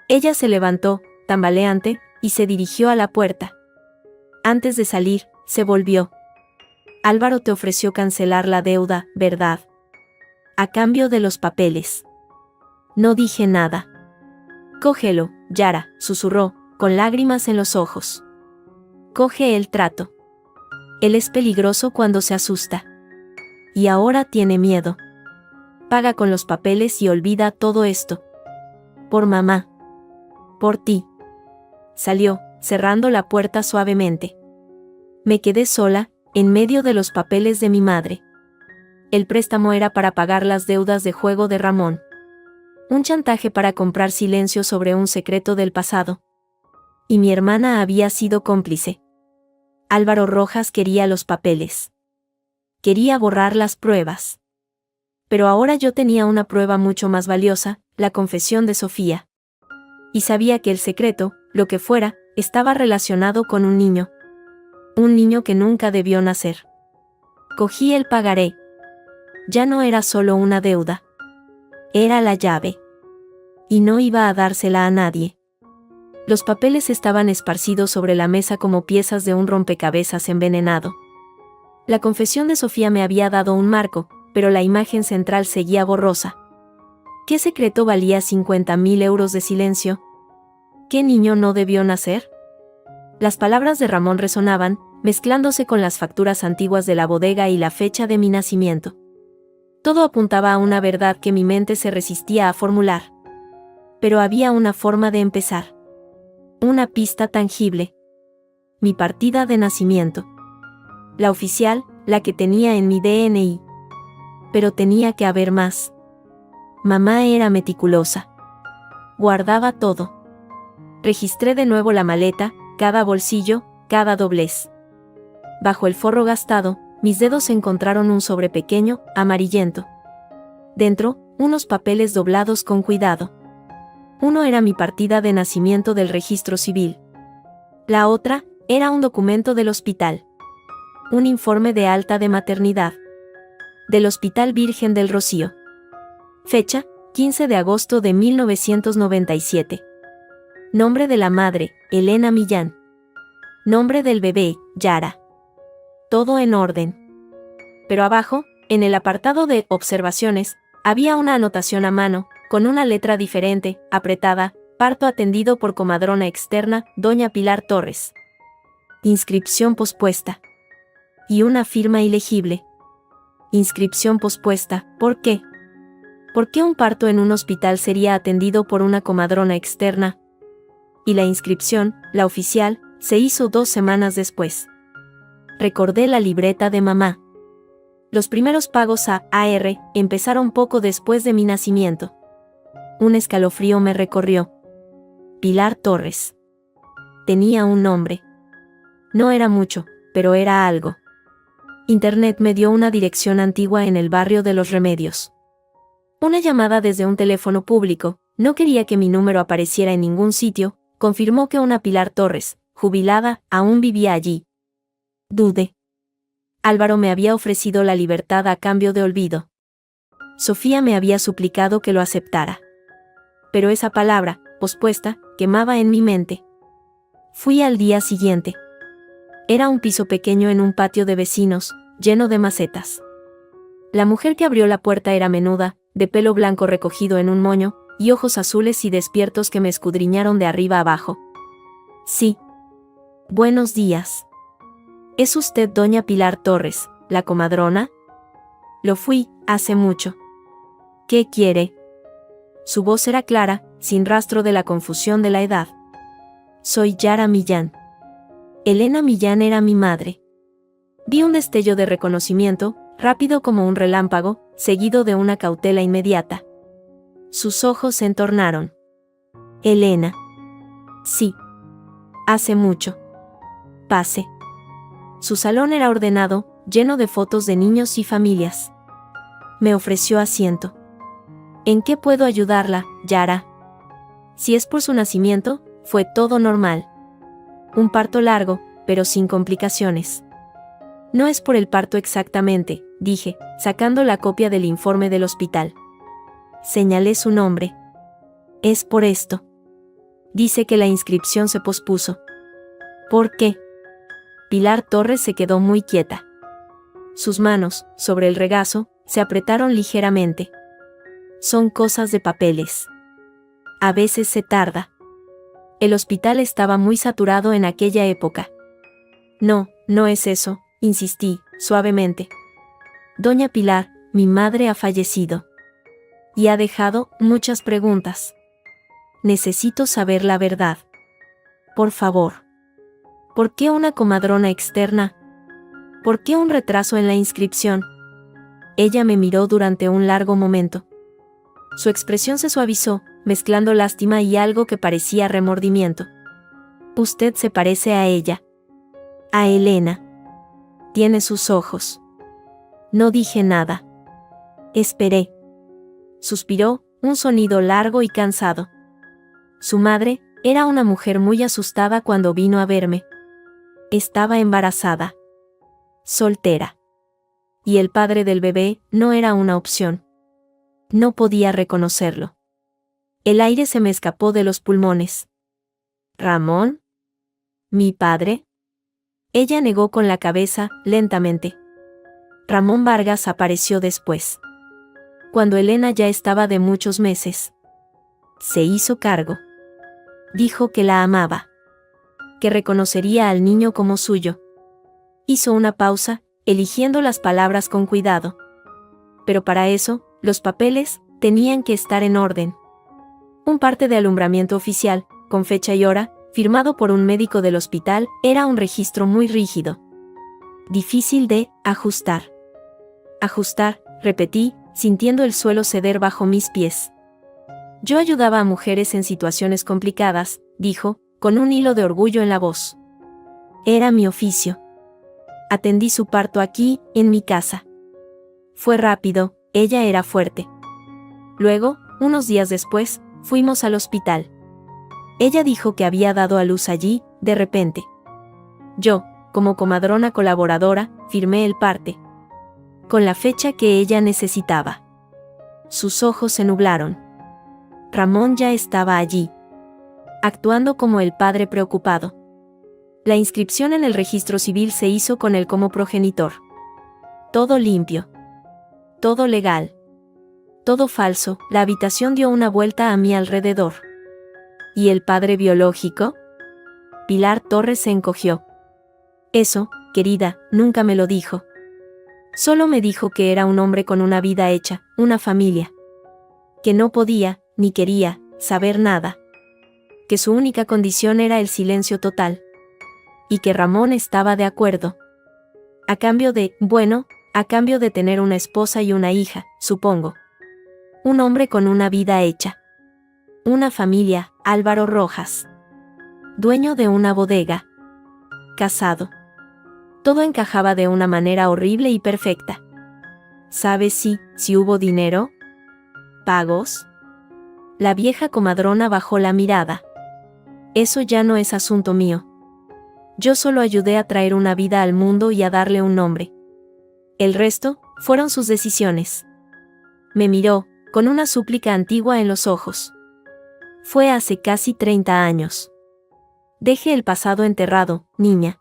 Ella se levantó, tambaleante, y se dirigió a la puerta. Antes de salir, se volvió. Álvaro te ofreció cancelar la deuda, ¿verdad? A cambio de los papeles. No dije nada. Cógelo, Yara, susurró, con lágrimas en los ojos. Coge el trato. Él es peligroso cuando se asusta. Y ahora tiene miedo. Paga con los papeles y olvida todo esto. Por mamá. Por ti. Salió, cerrando la puerta suavemente. Me quedé sola, en medio de los papeles de mi madre. El préstamo era para pagar las deudas de juego de Ramón. Un chantaje para comprar silencio sobre un secreto del pasado. Y mi hermana había sido cómplice. Álvaro Rojas quería los papeles. Quería borrar las pruebas. Pero ahora yo tenía una prueba mucho más valiosa, la confesión de Sofía. Y sabía que el secreto, lo que fuera, estaba relacionado con un niño. Un niño que nunca debió nacer. Cogí el pagaré. Ya no era solo una deuda. Era la llave. Y no iba a dársela a nadie. Los papeles estaban esparcidos sobre la mesa como piezas de un rompecabezas envenenado. La confesión de Sofía me había dado un marco, pero la imagen central seguía borrosa. ¿Qué secreto valía 50.000 euros de silencio? ¿Qué niño no debió nacer? Las palabras de Ramón resonaban, mezclándose con las facturas antiguas de la bodega y la fecha de mi nacimiento. Todo apuntaba a una verdad que mi mente se resistía a formular. Pero había una forma de empezar. Una pista tangible. Mi partida de nacimiento. La oficial, la que tenía en mi DNI. Pero tenía que haber más. Mamá era meticulosa. Guardaba todo. Registré de nuevo la maleta, cada bolsillo, cada doblez. Bajo el forro gastado, mis dedos encontraron un sobre pequeño, amarillento. Dentro, unos papeles doblados con cuidado. Uno era mi partida de nacimiento del registro civil. La otra, era un documento del hospital. Un informe de alta de maternidad. Del Hospital Virgen del Rocío. Fecha, 15 de agosto de 1997. Nombre de la madre, Elena Millán. Nombre del bebé, Yara. Todo en orden. Pero abajo, en el apartado de observaciones, había una anotación a mano, con una letra diferente, apretada: parto atendido por comadrona externa, doña Pilar Torres. Inscripción pospuesta. Y una firma ilegible. Inscripción pospuesta, ¿por qué? ¿Por qué un parto en un hospital sería atendido por una comadrona externa? Y la inscripción, la oficial, se hizo 2 semanas después. Recordé la libreta de mamá. Los primeros pagos a AR empezaron poco después de mi nacimiento. Un escalofrío me recorrió. Pilar Torres. Tenía un nombre. No era mucho, pero era algo. Internet me dio una dirección antigua en el barrio de Los Remedios. Una llamada desde un teléfono público, no quería que mi número apareciera en ningún sitio, confirmó que una Pilar Torres, jubilada, aún vivía allí. Dudé. Álvaro me había ofrecido la libertad a cambio de olvido. Sofía me había suplicado que lo aceptara. Pero esa palabra, pospuesta, quemaba en mi mente. Fui al día siguiente. Era un piso pequeño en un patio de vecinos, lleno de macetas. La mujer que abrió la puerta era menuda, de pelo blanco recogido en un moño, y ojos azules y despiertos que me escudriñaron de arriba abajo. Sí. Buenos días. ¿Es usted doña Pilar Torres, la comadrona? Lo fui, hace mucho. ¿Qué quiere? Su voz era clara, sin rastro de la confusión de la edad. Soy Yara Millán. Elena Millán era mi madre. Vi un destello de reconocimiento, rápido como un relámpago, seguido de una cautela inmediata. Sus ojos se entornaron. Elena. Sí. Hace mucho. Pase. Su salón era ordenado, lleno de fotos de niños y familias. Me ofreció asiento. ¿En qué puedo ayudarla, Yara? Si es por su nacimiento, fue todo normal. Un parto largo, pero sin complicaciones. No es por el parto exactamente, dije, sacando la copia del informe del hospital. Señalé su nombre. Es por esto. Dice que la inscripción se pospuso. ¿Por qué? Pilar Torres se quedó muy quieta. Sus manos, sobre el regazo, se apretaron ligeramente. Son cosas de papeles. A veces se tarda. El hospital estaba muy saturado en aquella época. No, no es eso, insistí, suavemente. Doña Pilar, mi madre ha fallecido. Y ha dejado muchas preguntas. Necesito saber la verdad. Por favor. ¿Por qué una comadrona externa? ¿Por qué un retraso en la inscripción? Ella me miró durante un largo momento. Su expresión se suavizó, mezclando lástima y algo que parecía remordimiento. Usted se parece a ella. A Elena. Tiene sus ojos. No dije nada. Esperé. Suspiró, un sonido largo y cansado. Su madre era una mujer muy asustada cuando vino a verme. Estaba embarazada. Soltera. Y el padre del bebé no era una opción. No podía reconocerlo. El aire se me escapó de los pulmones. ¿Ramón? ¿Mi padre? Ella negó con la cabeza, lentamente. Ramón Vargas apareció después. Cuando Elena ya estaba de muchos meses. Se hizo cargo. Dijo que la amaba. Que reconocería al niño como suyo. Hizo una pausa, eligiendo las palabras con cuidado. Pero para eso, los papeles tenían que estar en orden. Un parte de alumbramiento oficial, con fecha y hora, firmado por un médico del hospital, era un registro muy rígido. Difícil de ajustar. Ajustar, repetí, sintiendo el suelo ceder bajo mis pies. Yo ayudaba a mujeres en situaciones complicadas, dijo, con un hilo de orgullo en la voz. Era mi oficio. Atendí su parto aquí, en mi casa. Fue rápido, ella era fuerte. Luego, unos días después, fuimos al hospital. Ella dijo que había dado a luz allí, de repente. Yo, como comadrona colaboradora, firmé el parte. Con la fecha que ella necesitaba. Sus ojos se nublaron. Ramón ya estaba allí. Actuando como el padre preocupado. La inscripción en el registro civil se hizo con él como progenitor. Todo limpio. Todo legal. Todo falso. La habitación dio una vuelta a mi alrededor. ¿Y el padre biológico? Pilar Torres se encogió. Eso, querida, nunca me lo dijo. Solo me dijo que era un hombre con una vida hecha, una familia. Que no podía, ni quería, saber nada. Que su única condición era el silencio total. Y que Ramón estaba de acuerdo. A cambio de tener una esposa y una hija, supongo. Un hombre con una vida hecha. Una familia, Álvaro Rojas. Dueño de una bodega. Casado. Todo encajaba de una manera horrible y perfecta. ¿Sabes si hubo dinero? ¿Pagos? La vieja comadrona bajó la mirada. Eso ya no es asunto mío. Yo solo ayudé a traer una vida al mundo y a darle un nombre. El resto fueron sus decisiones. Me miró, con una súplica antigua en los ojos. Fue hace casi 30 años. Deje el pasado enterrado, niña.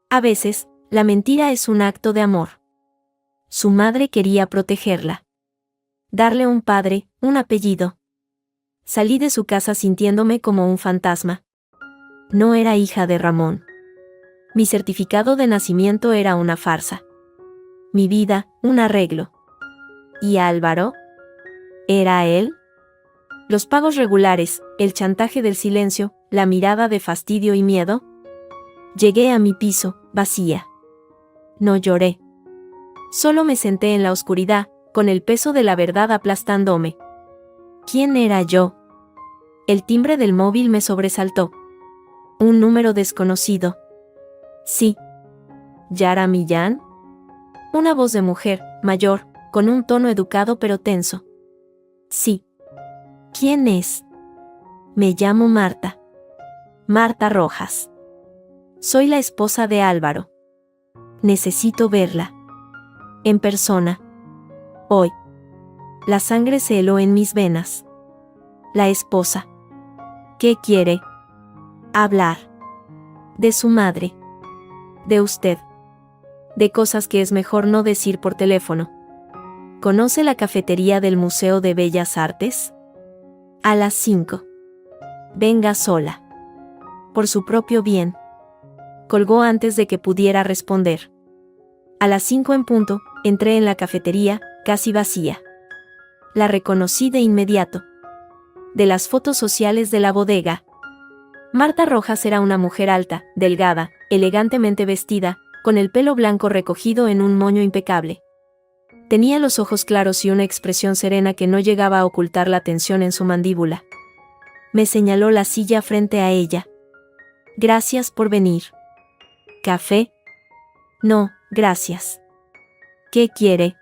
A veces, la mentira es un acto de amor. Su madre quería protegerla. Darle un padre, un apellido. Salí de su casa sintiéndome como un fantasma. No era hija de Ramón. Mi certificado de nacimiento era una farsa. Mi vida, un arreglo. ¿Y Álvaro? ¿Era él? Los pagos regulares, el chantaje del silencio, la mirada de fastidio y miedo. Llegué a mi piso, vacía. No lloré. Solo me senté en la oscuridad, con el peso de la verdad aplastándome. ¿Quién era yo? El timbre del móvil me sobresaltó. Un número desconocido. Sí. ¿Yara Millán? Una voz de mujer, mayor, con un tono educado pero tenso. Sí. ¿Quién es? Me llamo Marta. Marta Rojas. Soy la esposa de Álvaro. Necesito verla. En persona. Hoy. La sangre se heló en mis venas. La esposa. ¿Qué quiere? Hablar. De su madre. De usted. De cosas que es mejor no decir por teléfono. ¿Conoce la cafetería del Museo de Bellas Artes? A las 5. Venga sola. Por su propio bien. Colgó antes de que pudiera responder. A las 5 en punto, entré en la cafetería, casi vacía. La reconocí de inmediato. De las fotos sociales de la bodega. Marta Rojas era una mujer alta, delgada, elegantemente vestida, con el pelo blanco recogido en un moño impecable. Tenía los ojos claros y una expresión serena que no llegaba a ocultar la tensión en su mandíbula. Me señaló la silla frente a ella. Gracias por venir. ¿Café? No, gracias. ¿Qué quiere?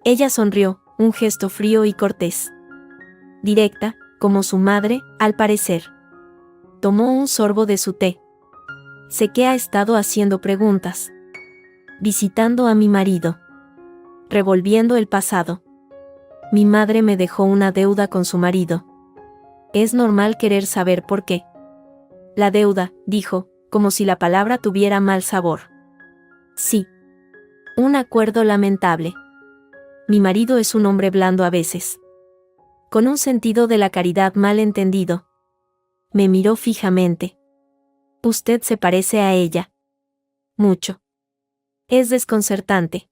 Ella sonrió, un gesto frío y cortés. Directa, como su madre, al parecer. Tomó un sorbo de su té. Sé que ha estado haciendo preguntas. Visitando a mi marido. Revolviendo el pasado. Mi madre me dejó una deuda con su marido. Es normal querer saber por qué. La deuda, dijo, como si la palabra tuviera mal sabor. Sí. Un acuerdo lamentable. Mi marido es un hombre blando a veces. Con un sentido de la caridad mal entendido. Me miró fijamente. Usted se parece a ella. Mucho. Es desconcertante.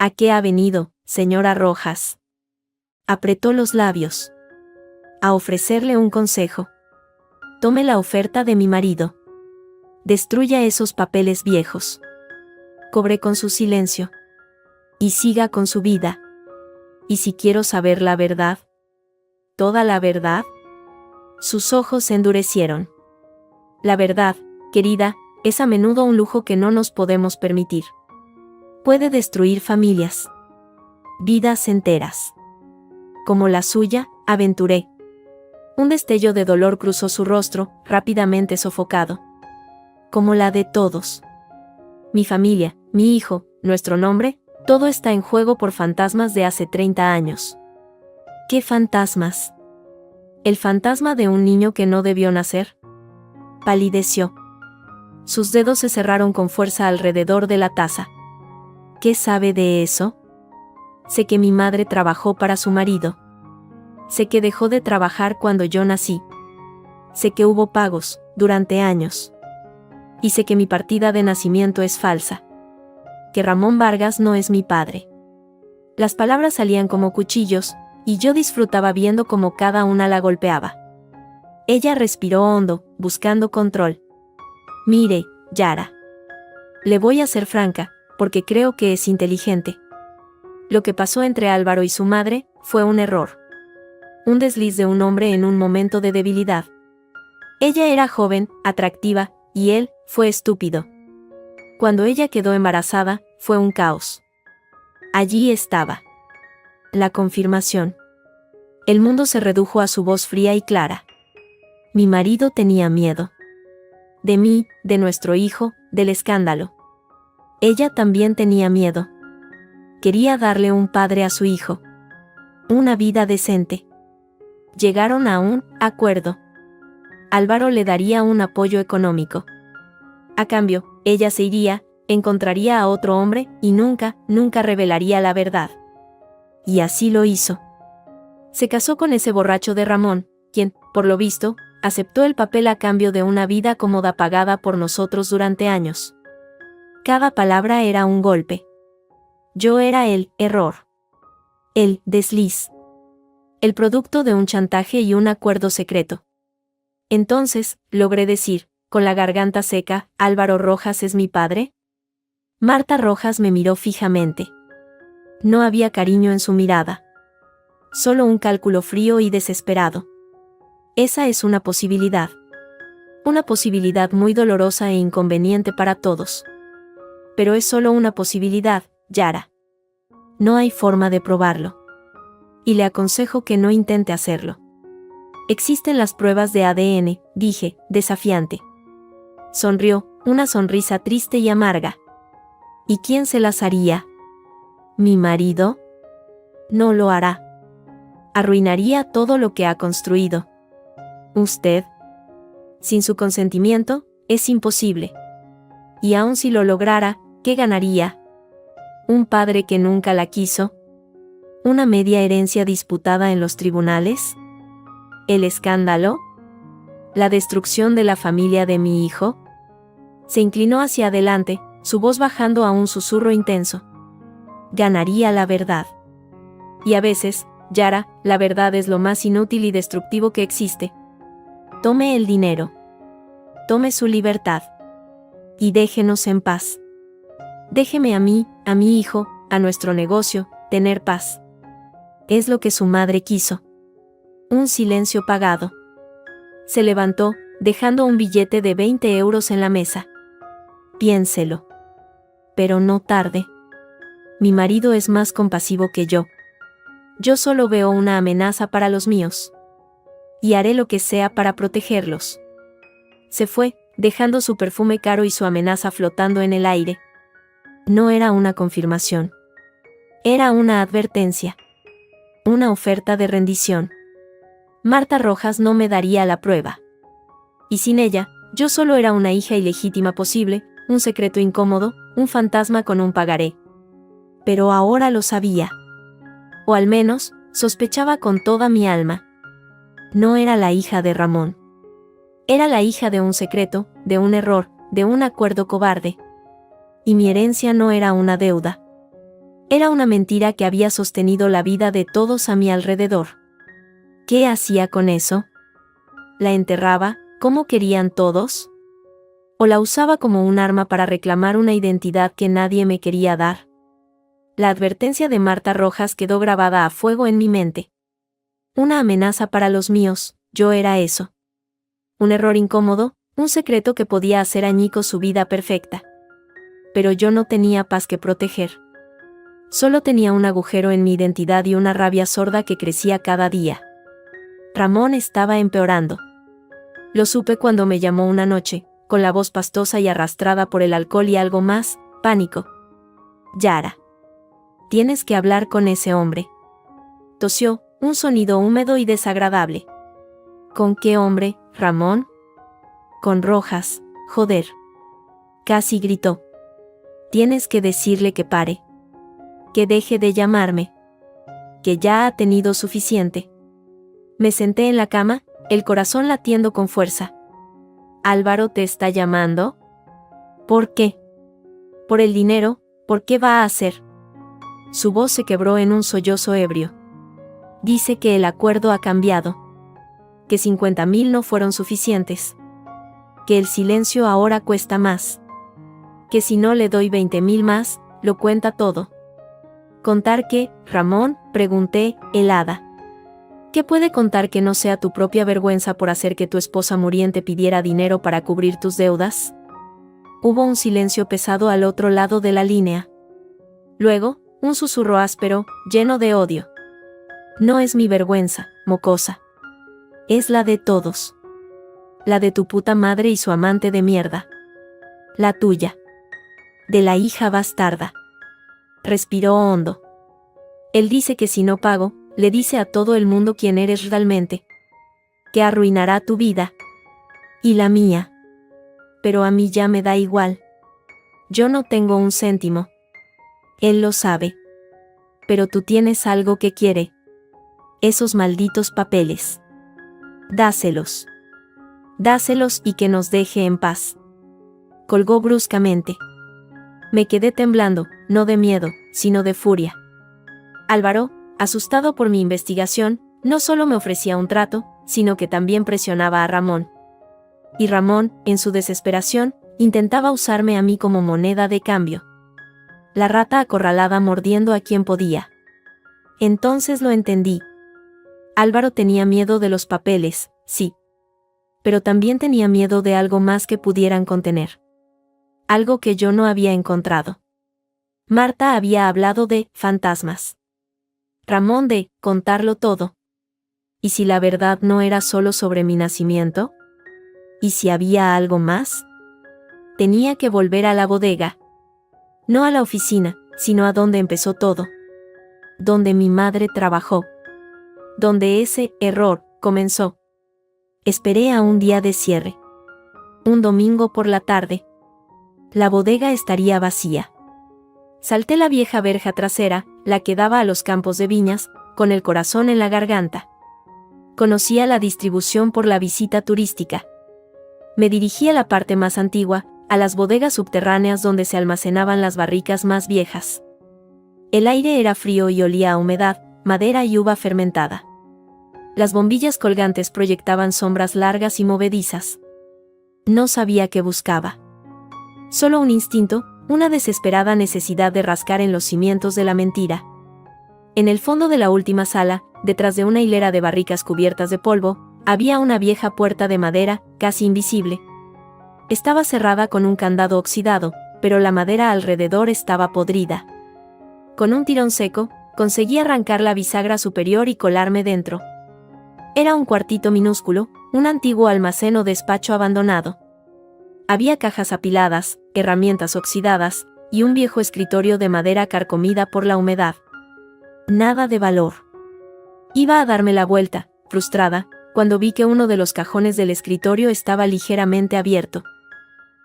¿A qué ha venido, señora Rojas? Apretó los labios. A ofrecerle un consejo. Tome la oferta de mi marido. Destruya esos papeles viejos. Cobre con su silencio. Y siga con su vida. ¿Y si quiero saber la verdad? ¿Toda la verdad? Sus ojos se endurecieron. La verdad, querida, es a menudo un lujo que no nos podemos permitir. Puede destruir familias. Vidas enteras. Como la suya, aventuré. Un destello de dolor cruzó su rostro, rápidamente sofocado. Como la de todos. Mi familia, mi hijo, nuestro nombre, todo está en juego por fantasmas de hace 30 años. ¿Qué fantasmas? ¿El fantasma de un niño que no debió nacer? Palideció. Sus dedos se cerraron con fuerza alrededor de la taza. ¿Qué sabe de eso? Sé que mi madre trabajó para su marido. Sé que dejó de trabajar cuando yo nací. Sé que hubo pagos, durante años. Y sé que mi partida de nacimiento es falsa. Que Ramón Vargas no es mi padre. Las palabras salían como cuchillos, y yo disfrutaba viendo cómo cada una la golpeaba. Ella respiró hondo, buscando control. Mire, Yara. Le voy a ser franca, porque creo que es inteligente. Lo que pasó entre Álvaro y su madre fue un error. Un desliz de un hombre en un momento de debilidad. Ella era joven, atractiva, y él fue estúpido. Cuando ella quedó embarazada, fue un caos. Allí estaba. La confirmación. El mundo se redujo a su voz fría y clara. Mi marido tenía miedo. De mí, de nuestro hijo, del escándalo. Ella también tenía miedo. Quería darle un padre a su hijo. Una vida decente. Llegaron a un acuerdo. Álvaro le daría un apoyo económico. A cambio, ella se iría, encontraría a otro hombre y nunca revelaría la verdad. Y así lo hizo. Se casó con ese borracho de Ramón, quien, por lo visto, aceptó el papel a cambio de una vida cómoda pagada por nosotros durante años. Cada palabra era un golpe. Yo era el error. El desliz. El producto de un chantaje y un acuerdo secreto. Entonces, logré decir, con la garganta seca, ¿Álvaro Rojas es mi padre? Marta Rojas me miró fijamente. No había cariño en su mirada. Solo un cálculo frío y desesperado. Esa es una posibilidad. Una posibilidad muy dolorosa e inconveniente para todos. Pero es solo una posibilidad, Yara. No hay forma de probarlo. Y le aconsejo que no intente hacerlo. Existen las pruebas de ADN, dije, desafiante. Sonrió, una sonrisa triste y amarga. ¿Y quién se las haría? ¿Mi marido? No lo hará. Arruinaría todo lo que ha construido. ¿Usted? Sin su consentimiento, es imposible. Y aun si lo lograra, ¿qué ganaría? ¿Un padre que nunca la quiso? ¿Una media herencia disputada en los tribunales? ¿El escándalo? ¿La destrucción de la familia de mi hijo? Se inclinó hacia adelante, su voz bajando a un susurro intenso. Ganaría la verdad. Y a veces, Yara, la verdad es lo más inútil y destructivo que existe. Tome el dinero. Tome su libertad. Y déjenos en paz. Déjeme a mí, a mi hijo, a nuestro negocio, tener paz. Es lo que su madre quiso. Un silencio pagado. Se levantó, dejando un billete de 20 euros en la mesa. Piénselo. Pero no tarde. Mi marido es más compasivo que yo. Yo solo veo una amenaza para los míos. Y haré lo que sea para protegerlos. Se fue, dejando su perfume caro y su amenaza flotando en el aire. No era una confirmación. Era una advertencia. Una oferta de rendición. Marta Rojas no me daría la prueba. Y sin ella, yo solo era una hija ilegítima posible, un secreto incómodo, un fantasma con un pagaré. Pero ahora lo sabía. O al menos, sospechaba con toda mi alma. No era la hija de Ramón. Era la hija de un secreto, de un error, de un acuerdo cobarde. Y mi herencia no era una deuda. Era una mentira que había sostenido la vida de todos a mi alrededor. ¿Qué hacía con eso? ¿La enterraba, como querían todos? ¿O la usaba como un arma para reclamar una identidad que nadie me quería dar? La advertencia de Marta Rojas quedó grabada a fuego en mi mente. Una amenaza para los míos, yo era eso. Un error incómodo, un secreto que podía hacer añicos su vida perfecta. Pero yo no tenía paz que proteger. Solo tenía un agujero en mi identidad y una rabia sorda que crecía cada día. Ramón estaba empeorando. Lo supe cuando me llamó una noche, con la voz pastosa y arrastrada por el alcohol y algo más, pánico. Yara. Tienes que hablar con ese hombre. Tosió, un sonido húmedo y desagradable. ¿Con qué hombre, Ramón? Con Rojas, joder. Casi gritó. Tienes que decirle que pare. Que deje de llamarme. Que ya ha tenido suficiente. Me senté en la cama, el corazón latiendo con fuerza. ¿Álvaro te está llamando? ¿Por qué? Por el dinero, ¿por qué va a hacer? Su voz se quebró en un sollozo ebrio. Dice que el acuerdo ha cambiado. Que 50.000 no fueron suficientes. Que el silencio ahora cuesta más. Que si no le doy 20.000 más, lo cuenta todo. ¿Contar qué, Ramón?, pregunté, helada. ¿Qué puede contar que no sea tu propia vergüenza por hacer que tu esposa muriente pidiera dinero para cubrir tus deudas? Hubo un silencio pesado al otro lado de la línea. Luego, un susurro áspero, lleno de odio. No es mi vergüenza, mocosa. Es la de todos. La de tu puta madre y su amante de mierda. La tuya. De la hija bastarda. Respiró hondo. Él dice que si no pago, le dice a todo el mundo quién eres realmente. Que arruinará tu vida. Y la mía. Pero a mí ya me da igual. Yo no tengo un céntimo. Él lo sabe. Pero tú tienes algo que quiere. Esos malditos papeles. Dáselos. Dáselos y que nos deje en paz. Colgó bruscamente. Me quedé temblando, no de miedo, sino de furia. Álvaro, asustado por mi investigación, no solo me ofrecía un trato, sino que también presionaba a Ramón. Y Ramón, en su desesperación, intentaba usarme a mí como moneda de cambio. La rata acorralada mordiendo a quien podía. Entonces lo entendí. Álvaro tenía miedo de los papeles, sí. Pero también tenía miedo de algo más que pudieran contener. Algo que yo no había encontrado. Marta había hablado de fantasmas. Ramón de contarlo todo. ¿Y si la verdad no era solo sobre mi nacimiento? ¿Y si había algo más? Tenía que volver a la bodega. No a la oficina, sino a donde empezó todo. Donde mi madre trabajó. Donde ese error comenzó. Esperé a un día de cierre. Un domingo por la tarde. La bodega estaría vacía. Salté la vieja verja trasera, la que daba a los campos de viñas, con el corazón en la garganta. Conocía la distribución por la visita turística. Me dirigí a la parte más antigua, a las bodegas subterráneas donde se almacenaban las barricas más viejas. El aire era frío y olía a humedad, madera y uva fermentada. Las bombillas colgantes proyectaban sombras largas y movedizas. No sabía qué buscaba. Solo un instinto, Una desesperada necesidad de rascar en los cimientos de la mentira. En el fondo de la última sala, detrás de una hilera de barricas cubiertas de polvo, había una vieja puerta de madera, casi invisible. Estaba cerrada con un candado oxidado, pero la madera alrededor estaba podrida. Con un tirón seco, conseguí arrancar la bisagra superior y colarme dentro. Era un cuartito minúsculo, un antiguo almacén o despacho abandonado. Había cajas apiladas, herramientas oxidadas, y un viejo escritorio de madera carcomida por la humedad. Nada de valor. Iba a darme la vuelta, frustrada, cuando vi que uno de los cajones del escritorio estaba ligeramente abierto.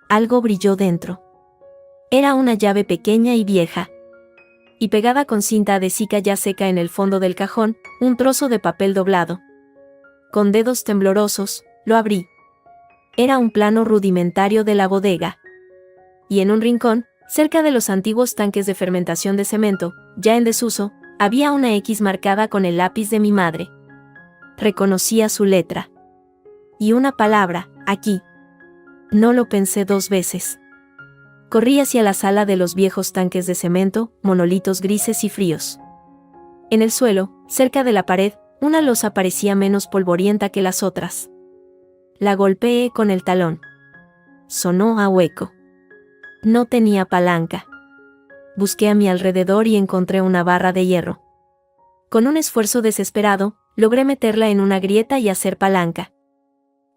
Algo brilló dentro. Era una llave pequeña y vieja. Y pegada con cinta adhesiva ya seca en el fondo del cajón, un trozo de papel doblado. Con dedos temblorosos, lo abrí. Era un plano rudimentario de la bodega. Y en un rincón, cerca de los antiguos tanques de fermentación de cemento, ya en desuso, había una X marcada con el lápiz de mi madre. Reconocía su letra. Y una palabra, aquí. No lo pensé 2 veces. Corrí hacia la sala de los viejos tanques de cemento, monolitos grises y fríos. En el suelo, cerca de la pared, una losa parecía menos polvorienta que las otras. La golpeé con el talón. Sonó a hueco. No tenía palanca. Busqué a mi alrededor y encontré una barra de hierro. Con un esfuerzo desesperado, logré meterla en una grieta y hacer palanca.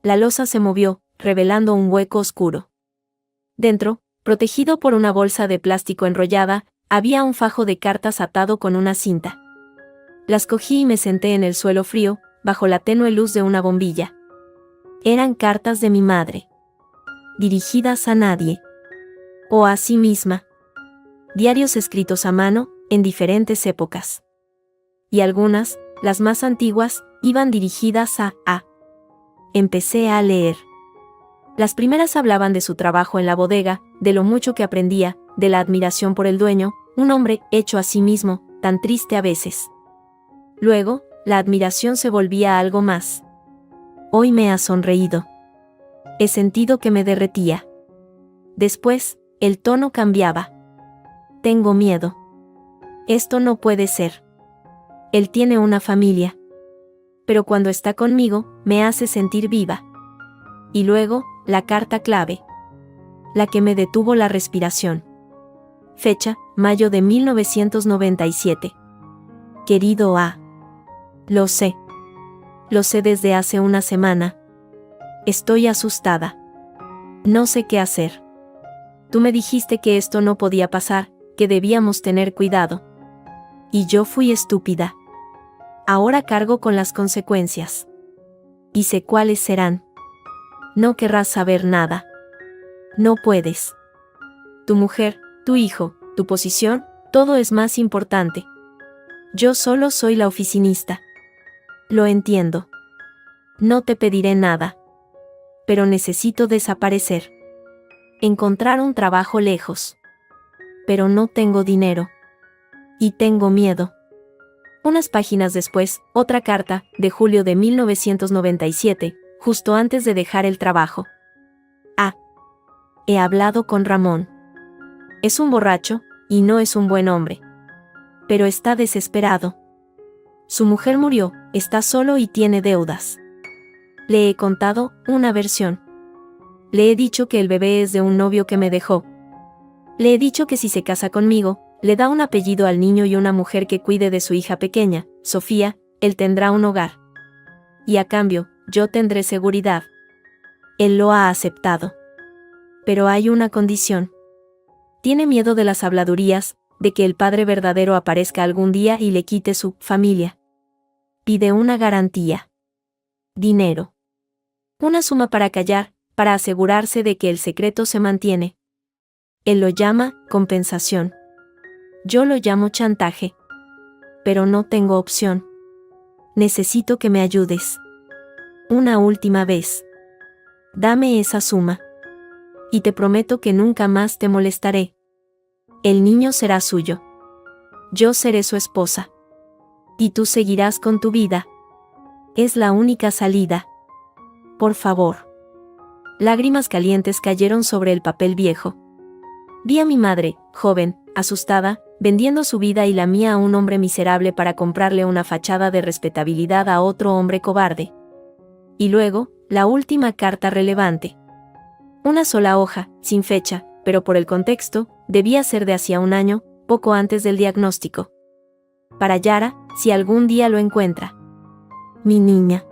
La losa se movió, revelando un hueco oscuro. Dentro, protegido por una bolsa de plástico enrollada, había un fajo de cartas atado con una cinta. Las cogí y me senté en el suelo frío, bajo la tenue luz de una bombilla. Eran cartas de mi madre. Dirigidas a nadie. O a sí misma. Diarios escritos a mano, en diferentes épocas. Y algunas, las más antiguas, iban dirigidas a. Empecé a leer. Las primeras hablaban de su trabajo en la bodega, de lo mucho que aprendía, de la admiración por el dueño, un hombre hecho a sí mismo, tan triste a veces. Luego, la admiración se volvía algo más. Hoy me ha sonreído. He sentido que me derretía. Después, el tono cambiaba. Tengo miedo. Esto no puede ser. Él tiene una familia. Pero cuando está conmigo, me hace sentir viva. Y luego, la carta clave. La que me detuvo la respiración. Fecha, mayo de 1997. Querido A. Lo sé. Lo sé desde hace una semana. Estoy asustada. No sé qué hacer. Tú me dijiste que esto no podía pasar, que debíamos tener cuidado. Y yo fui estúpida. Ahora cargo con las consecuencias. Y sé cuáles serán. No querrás saber nada. No puedes. Tu mujer, tu hijo, tu posición, todo es más importante. Yo solo soy la oficinista. Lo entiendo. No te pediré nada. Pero necesito desaparecer. Encontrar un trabajo lejos. Pero no tengo dinero. Y tengo miedo. Unas páginas después, otra carta, de julio de 1997, justo antes de dejar el trabajo. He hablado con Ramón. Es un borracho, y no es un buen hombre. Pero está desesperado. Su mujer murió, está solo y tiene deudas. Le he contado una versión. Le he dicho que el bebé es de un novio que me dejó. Le he dicho que si se casa conmigo, le da un apellido al niño y una mujer que cuide de su hija pequeña, Sofía, él tendrá un hogar. Y a cambio, yo tendré seguridad. Él lo ha aceptado. Pero hay una condición. Tiene miedo de las habladurías, de que el padre verdadero aparezca algún día y le quite su familia. Pide una garantía. Dinero. Una suma para callar, para asegurarse de que el secreto se mantiene. Él lo llama compensación. Yo lo llamo chantaje. Pero no tengo opción. Necesito que me ayudes. Una última vez. Dame esa suma. Y te prometo que nunca más te molestaré. El niño será suyo. Yo seré su esposa. Y tú seguirás con tu vida. Es la única salida. Por favor. Lágrimas calientes cayeron sobre el papel viejo. Vi a mi madre, joven, asustada, vendiendo su vida y la mía a un hombre miserable para comprarle una fachada de respetabilidad a otro hombre cobarde. Y luego, la última carta relevante. Una sola hoja, sin fecha, pero por el contexto, debía ser de hacía un año, poco antes del diagnóstico. Para Yara, si algún día lo encuentra. Mi niña.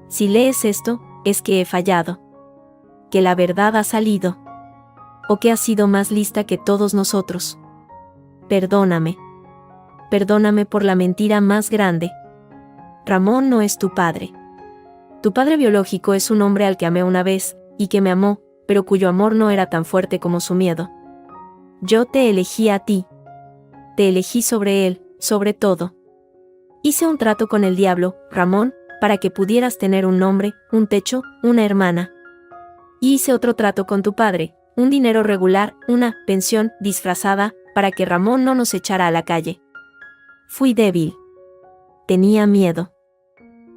Si lees esto, es que he fallado. Que la verdad ha salido. O que has sido más lista que todos nosotros. Perdóname. Perdóname por la mentira más grande. Ramón no es tu padre. Tu padre biológico es un hombre al que amé una vez, y que me amó, pero cuyo amor no era tan fuerte como su miedo. Yo te elegí a ti. Te elegí sobre él, sobre todo. Hice un trato con el diablo, Ramón, para que pudieras tener un nombre, un techo, una hermana. Y hice otro trato con tu padre, un dinero regular, una pensión disfrazada, para que Ramón no nos echara a la calle. Fui débil. Tenía miedo.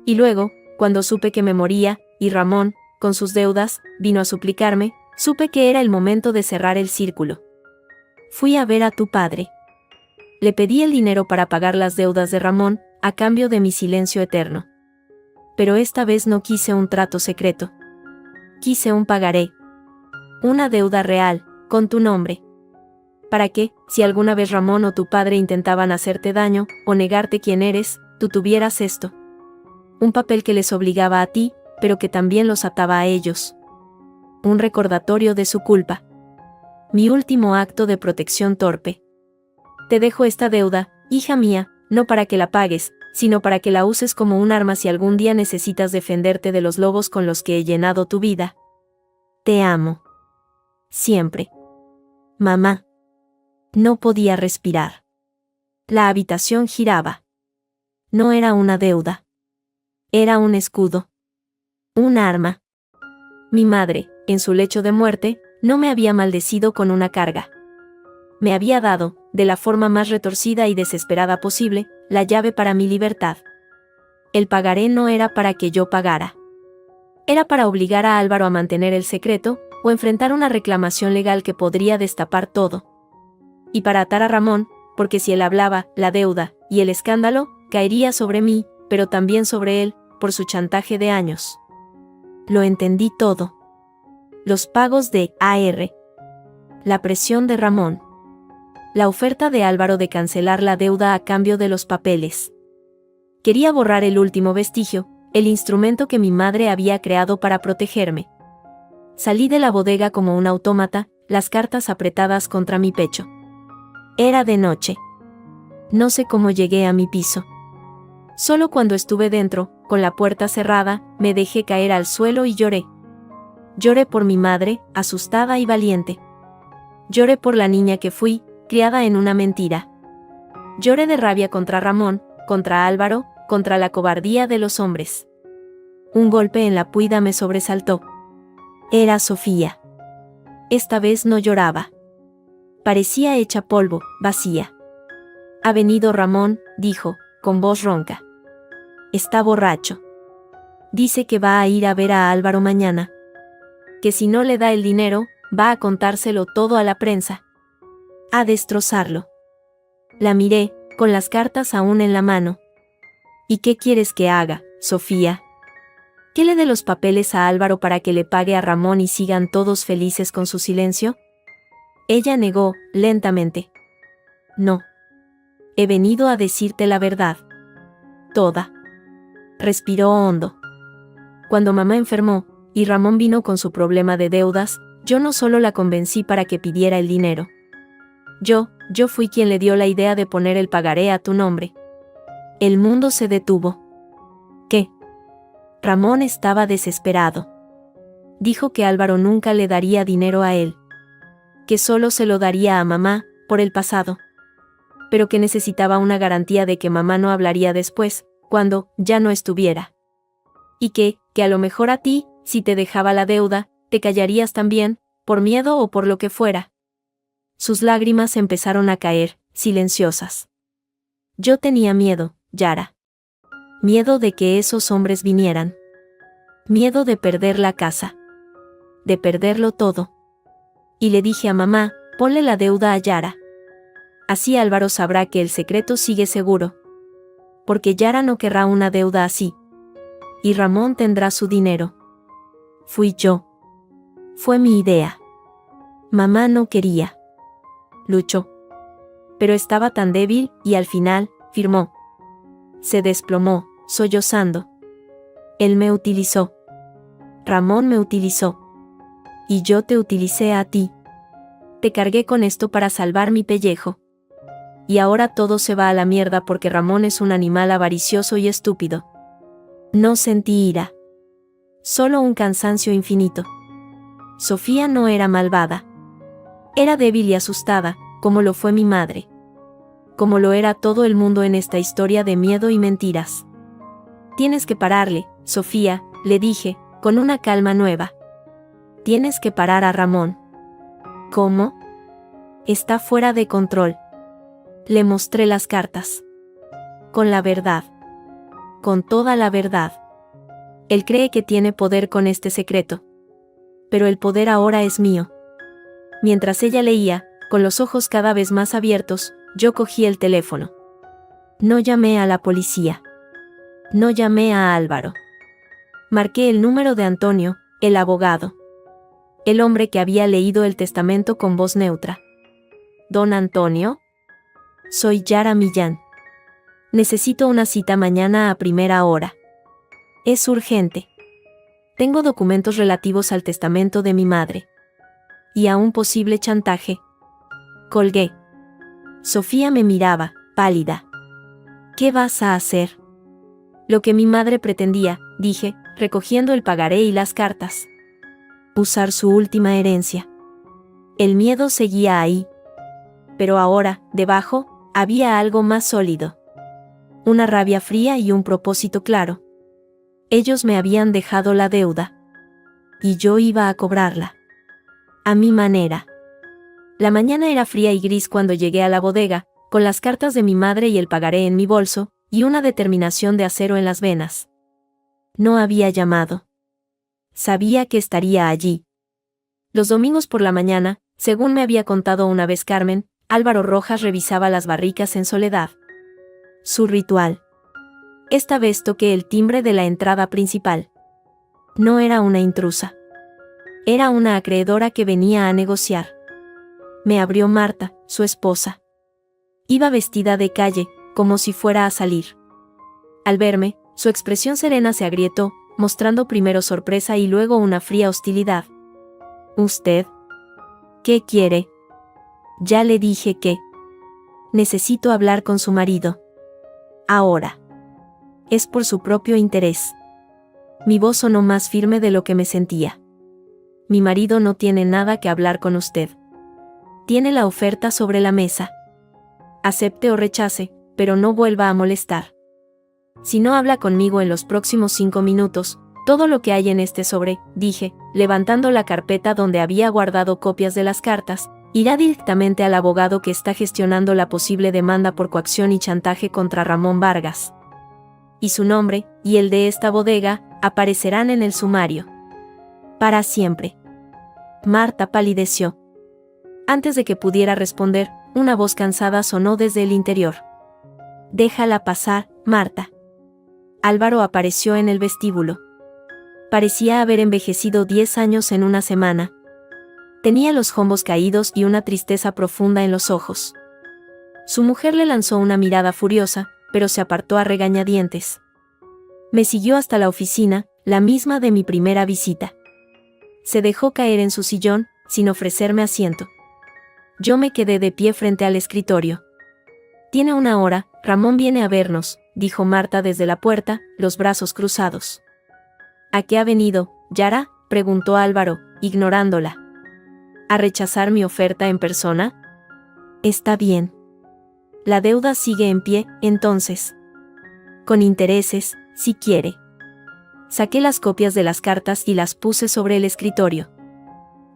Y luego, cuando supe que me moría, y Ramón, con sus deudas, vino a suplicarme, supe que era el momento de cerrar el círculo. Fui a ver a tu padre. Le pedí el dinero para pagar las deudas de Ramón, a cambio de mi silencio eterno. Pero esta vez no quise un trato secreto. Quise un pagaré. Una deuda real, con tu nombre. Para que, si alguna vez Ramón o tu padre intentaban hacerte daño, o negarte quién eres, tú tuvieras esto. Un papel que les obligaba a ti, pero que también los ataba a ellos. Un recordatorio de su culpa. Mi último acto de protección torpe. Te dejo esta deuda, hija mía, no para que la pagues, sino para que la uses como un arma si algún día necesitas defenderte de los lobos con los que he llenado tu vida. Te amo. Siempre. Mamá. No podía respirar. La habitación giraba. No era una deuda. Era un escudo. Un arma. Mi madre, en su lecho de muerte, no me había maldecido con una carga. Me había dado, de la forma más retorcida y desesperada posible, la llave para mi libertad. El pagaré no era para que yo pagara. Era para obligar a Álvaro a mantener el secreto, o enfrentar una reclamación legal que podría destapar todo. Y para atar a Ramón, porque si él hablaba, la deuda, y el escándalo, caería sobre mí, pero también sobre él, por su chantaje de años. Lo entendí todo. Los pagos de AR. La presión de Ramón. La oferta de Álvaro de cancelar la deuda a cambio de los papeles. Quería borrar el último vestigio, el instrumento que mi madre había creado para protegerme. Salí de la bodega como un autómata, las cartas apretadas contra mi pecho. Era de noche. No sé cómo llegué a mi piso. Solo cuando estuve dentro, con la puerta cerrada, me dejé caer al suelo y lloré. Lloré por mi madre, asustada y valiente. Lloré por la niña que fui, criada en una mentira. Lloré de rabia contra Ramón, contra Álvaro, contra la cobardía de los hombres. Un golpe en la puida me sobresaltó. Era Sofía. Esta vez no lloraba. Parecía hecha polvo, vacía. Ha venido Ramón, dijo, con voz ronca. Está borracho. Dice que va a ir a ver a Álvaro mañana. Que si no le da el dinero, va a contárselo todo a la prensa. A destrozarlo. La miré, con las cartas aún en la mano. ¿Y qué quieres que haga, Sofía? ¿Que le dé los papeles a Álvaro para que le pague a Ramón y sigan todos felices con su silencio? Ella negó, lentamente. No. He venido a decirte la verdad. Toda. Respiró hondo. Cuando mamá enfermó, y Ramón vino con su problema de deudas, yo no solo la convencí para que pidiera el dinero. Yo fui quien le dio la idea de poner el pagaré a tu nombre. El mundo se detuvo. ¿Qué? Ramón estaba desesperado. Dijo que Álvaro nunca le daría dinero a él. Que solo se lo daría a mamá, por el pasado. Pero que necesitaba una garantía de que mamá no hablaría después, cuando ya no estuviera. Y que a lo mejor a ti, si te dejaba la deuda, te callarías también, por miedo o por lo que fuera. Sus lágrimas empezaron a caer, silenciosas. Yo tenía miedo, Yara. Miedo de que esos hombres vinieran. Miedo de perder la casa. De perderlo todo. Y le dije a mamá, Ponle la deuda a Yara. Así Álvaro sabrá que el secreto sigue seguro. Porque Yara no querrá una deuda así. Y Ramón tendrá su dinero. Fui yo. Fue mi idea. Mamá no quería. Luchó. Pero estaba tan débil y al final, firmó. Se desplomó, sollozando. Él me utilizó. Ramón me utilizó. Y yo te utilicé a ti. Te cargué con esto para salvar mi pellejo. Y ahora todo se va a la mierda porque Ramón es un animal avaricioso y estúpido. No sentí ira. Solo un cansancio infinito. Sofía no era malvada. Era débil y asustada, como lo fue mi madre. Como lo era todo el mundo en esta historia de miedo y mentiras. Tienes que pararle, Sofía, le dije, con una calma nueva. Tienes que parar a Ramón. ¿Cómo? Está fuera de control. Le mostré las cartas. Con la verdad. Con toda la verdad. Él cree que tiene poder con este secreto. Pero el poder ahora es mío. Mientras ella leía, con los ojos cada vez más abiertos, yo cogí el teléfono. No llamé a la policía. No llamé a Álvaro. Marqué el número de Antonio, el abogado. El hombre que había leído el testamento con voz neutra. ¿Don Antonio? Soy Yara Millán. Necesito una cita mañana a primera hora. Es urgente. Tengo documentos relativos al testamento de mi madre. Y a un posible chantaje. Colgué. Sofía me miraba, pálida. ¿Qué vas a hacer? Lo que mi madre pretendía, dije, recogiendo el pagaré y las cartas. Usar su última herencia. El miedo seguía ahí. Pero ahora, debajo, había algo más sólido. Una rabia fría y un propósito claro. Ellos me habían dejado la deuda. Y yo iba a cobrarla. A mi manera. La mañana era fría y gris cuando llegué a la bodega, con las cartas de mi madre y el pagaré en mi bolso, y una determinación de acero en las venas. No había llamado. Sabía que estaría allí. Los domingos por la mañana, según me había contado una vez Carmen, Álvaro Rojas revisaba las barricas en soledad. Su ritual. Esta vez toqué el timbre de la entrada principal. No era una intrusa. Era una acreedora que venía a negociar. Me abrió Marta, su esposa. Iba vestida de calle, como si fuera a salir. Al verme, su expresión serena se agrietó, mostrando primero sorpresa y luego una fría hostilidad. ¿Usted? ¿Qué quiere? Ya le dije que... Necesito hablar con su marido. Ahora. Es por su propio interés. Mi voz sonó más firme de lo que me sentía. Mi marido no tiene nada que hablar con usted. Tiene la oferta sobre la mesa. Acepte o rechace, pero no vuelva a molestar. Si no habla conmigo en los próximos 5 minutos, todo lo que hay en este sobre, dije, levantando la carpeta donde había guardado copias de las cartas, irá directamente al abogado que está gestionando la posible demanda por coacción y chantaje contra Ramón Vargas. Y su nombre, y el de esta bodega, aparecerán en el sumario. Para siempre. Marta palideció. Antes de que pudiera responder, una voz cansada sonó desde el interior. Déjala pasar, Marta. Álvaro apareció en el vestíbulo. Parecía haber envejecido 10 años en una semana. Tenía los hombros caídos y una tristeza profunda en los ojos. Su mujer le lanzó una mirada furiosa, pero se apartó a regañadientes. Me siguió hasta la oficina, la misma de mi primera visita. Se dejó caer en su sillón, sin ofrecerme asiento. Yo me quedé de pie frente al escritorio. Tiene una hora, Ramón viene a vernos, dijo Marta desde la puerta, los brazos cruzados. ¿A qué ha venido, Yara?, preguntó Álvaro, ignorándola. ¿A rechazar mi oferta en persona? Está bien. La deuda sigue en pie, entonces. Con intereses, si quiere. Saqué las copias de las cartas y las puse sobre el escritorio.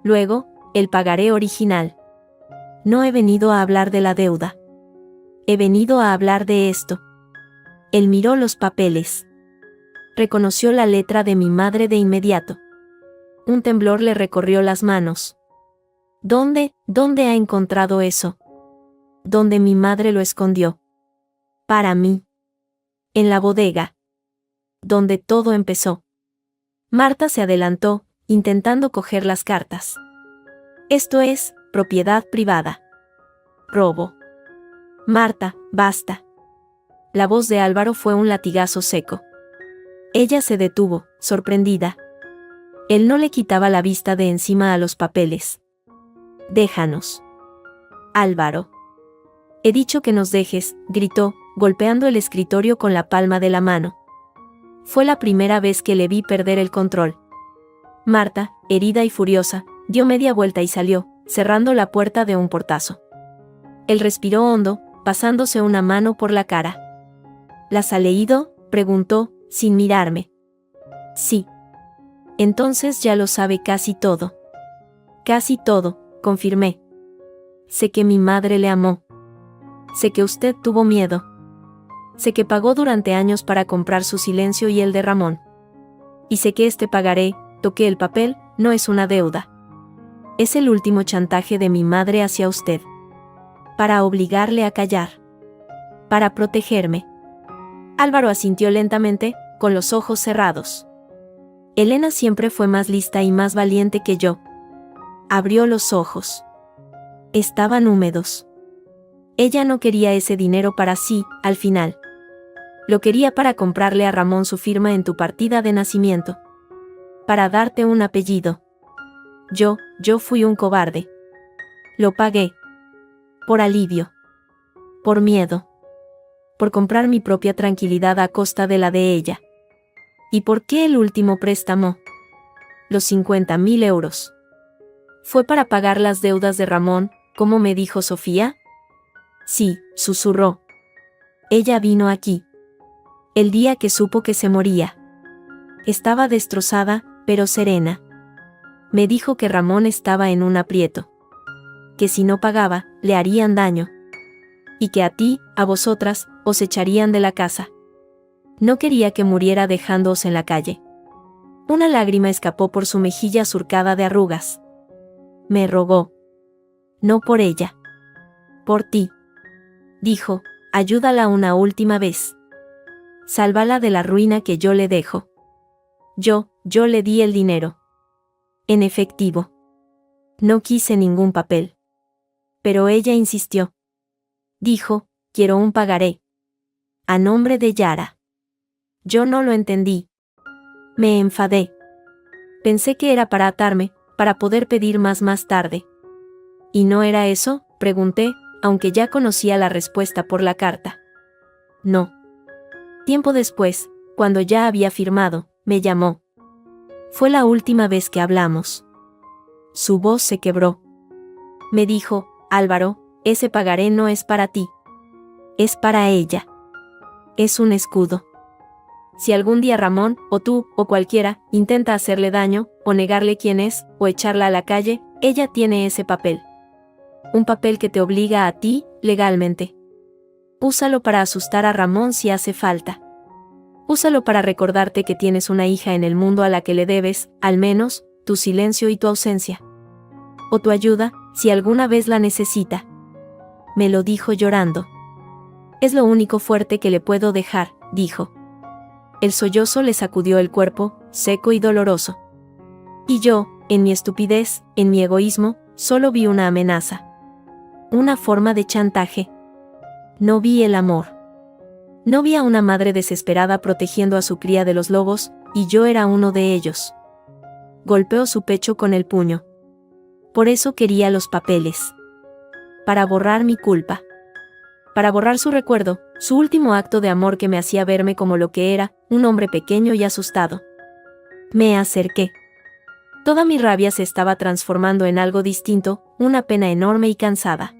Luego, el pagaré original. No he venido a hablar de la deuda. He venido a hablar de esto. Él miró los papeles. Reconoció la letra de mi madre de inmediato. Un temblor le recorrió las manos. ¿Dónde ha encontrado eso? ¿Dónde mi madre lo escondió? Para mí. En la bodega. Donde todo empezó. Marta se adelantó, intentando coger las cartas. Esto es propiedad privada. Robo. Marta, basta. La voz de Álvaro fue un latigazo seco. Ella se detuvo, sorprendida. Él no le quitaba la vista de encima a los papeles. Déjanos. Álvaro. He dicho que nos dejes, gritó, golpeando el escritorio con la palma de la mano. Fue la primera vez que le vi perder el control. Marta, herida y furiosa, dio media vuelta y salió, cerrando la puerta de un portazo. Él respiró hondo, pasándose una mano por la cara. ¿Las ha leído?, preguntó, sin mirarme. Sí. Entonces ya lo sabe casi todo. Casi todo, confirmé. Sé que mi madre le amó. Sé que usted tuvo miedo. Sé que pagó durante años para comprar su silencio y el de Ramón. Y sé que este pagaré, toqué el papel, no es una deuda. Es el último chantaje de mi madre hacia usted. Para obligarle a callar. Para protegerme. Álvaro asintió lentamente, con los ojos cerrados. Elena siempre fue más lista y más valiente que yo. Abrió los ojos. Estaban húmedos. Ella no quería ese dinero para sí, al final. Lo quería para comprarle a Ramón su firma en tu partida de nacimiento. Para darte un apellido. Yo fui un cobarde. Lo pagué. Por alivio. Por miedo. Por comprar mi propia tranquilidad a costa de la de ella. ¿Y por qué el último préstamo? Los 50.000 euros. ¿Fue para pagar las deudas de Ramón, como me dijo Sofía? Sí, susurró. Ella vino aquí. El día que supo que se moría. Estaba destrozada, pero serena. Me dijo que Ramón estaba en un aprieto. Que si no pagaba, le harían daño. Y que a ti, a vosotras, os echarían de la casa. No quería que muriera dejándoos en la calle. Una lágrima escapó por su mejilla surcada de arrugas. Me rogó. No por ella. Por ti. Dijo, ayúdala una última vez. Sálvala de la ruina que yo le dejo. Yo le di el dinero. En efectivo. No quise ningún papel. Pero ella insistió. Dijo, quiero un pagaré. A nombre de Yara. Yo no lo entendí. Me enfadé. Pensé que era para atarme, para poder pedir más tarde. ¿Y no era eso?, pregunté, aunque ya conocía la respuesta por la carta. No. Tiempo después, cuando ya había firmado, me llamó. Fue la última vez que hablamos. Su voz se quebró. Me dijo, Álvaro, ese pagaré no es para ti. Es para ella. Es un escudo. Si algún día Ramón, o tú, o cualquiera, intenta hacerle daño, o negarle quién es, o echarla a la calle, ella tiene ese papel. Un papel que te obliga a ti, legalmente. Úsalo para asustar a Ramón si hace falta. Úsalo para recordarte que tienes una hija en el mundo a la que le debes, al menos, tu silencio y tu ausencia. O tu ayuda, si alguna vez la necesita. Me lo dijo llorando. Es lo único fuerte que le puedo dejar, dijo. El sollozo le sacudió el cuerpo, seco y doloroso. Y yo, en mi estupidez, en mi egoísmo, solo vi una amenaza. Una forma de chantaje. No vi el amor. No vi a una madre desesperada protegiendo a su cría de los lobos, y yo era uno de ellos. Golpeó su pecho con el puño. Por eso quería los papeles. Para borrar mi culpa. Para borrar su recuerdo, su último acto de amor que me hacía verme como lo que era, un hombre pequeño y asustado. Me acerqué. Toda mi rabia se estaba transformando en algo distinto, una pena enorme y cansada.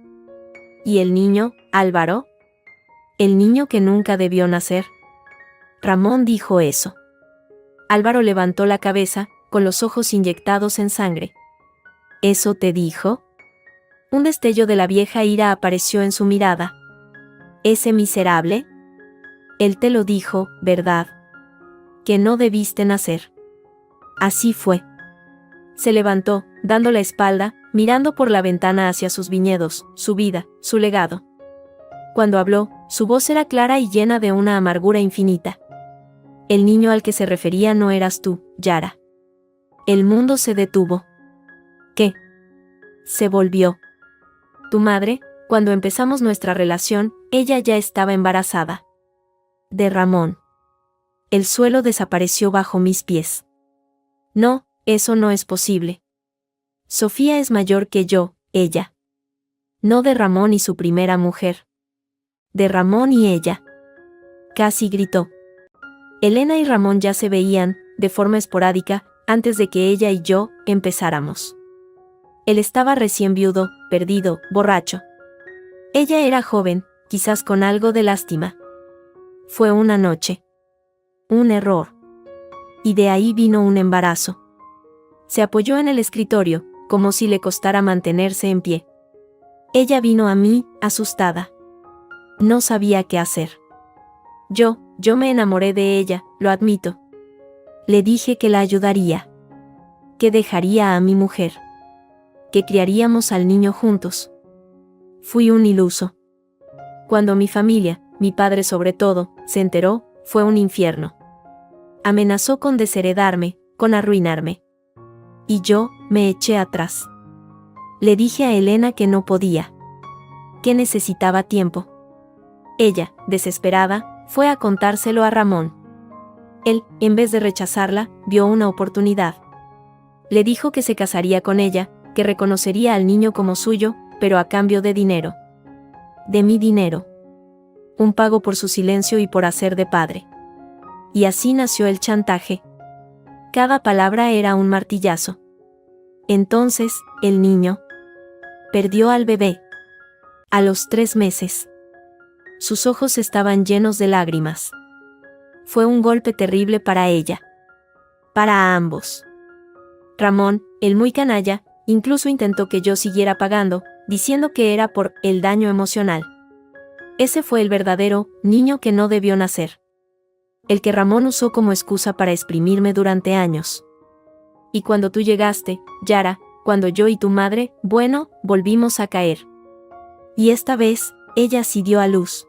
¿Y el niño, Álvaro? El niño que nunca debió nacer. Ramón dijo eso. Álvaro levantó la cabeza, con los ojos inyectados en sangre. ¿Eso te dijo? Un destello de la vieja ira apareció en su mirada. ¿Ese miserable? Él te lo dijo, ¿verdad? Que no debiste nacer. Así fue. Se levantó, dando la espalda, mirando por la ventana hacia sus viñedos, su vida, su legado. Cuando habló, su voz era clara y llena de una amargura infinita. El niño al que se refería no eras tú, Yara. El mundo se detuvo. ¿Qué? Se volvió. Tu madre, cuando empezamos nuestra relación, ella ya estaba embarazada. De Ramón. El suelo desapareció bajo mis pies. No, eso no es posible. Sofía es mayor que yo, ella. No de Ramón y su primera mujer. De Ramón y ella. Casi gritó. Elena y Ramón ya se veían, de forma esporádica, antes de que ella y yo empezáramos. Él estaba recién viudo, perdido, borracho. Ella era joven, quizás con algo de lástima. Fue una noche. Un error. Y de ahí vino un embarazo. Se apoyó en el escritorio, como si le costara mantenerse en pie. Ella vino a mí, asustada. No sabía qué hacer. Yo me enamoré de ella, lo admito. Le dije que la ayudaría. Que dejaría a mi mujer. Que criaríamos al niño juntos. Fui un iluso. Cuando mi familia, mi padre sobre todo, se enteró, fue un infierno. Amenazó con desheredarme, con arruinarme. Y yo, me eché atrás. Le dije a Elena que no podía. Que necesitaba tiempo. Ella, desesperada, fue a contárselo a Ramón. Él, en vez de rechazarla, vio una oportunidad. Le dijo que se casaría con ella, que reconocería al niño como suyo, pero a cambio de dinero. De mi dinero. Un pago por su silencio y por hacer de padre. Y así nació el chantaje. Cada palabra era un martillazo. Entonces, el niño perdió al bebé. A los 3 meses. Sus ojos estaban llenos de lágrimas. Fue un golpe terrible para ella. Para ambos. Ramón, el muy canalla, incluso intentó que yo siguiera pagando, diciendo que era por el daño emocional. Ese fue el verdadero niño que no debió nacer. El que Ramón usó como excusa para exprimirme durante años. Y cuando tú llegaste, Yara, cuando yo y tu madre, bueno, volvimos a caer. Y esta vez, ella sí dio a luz.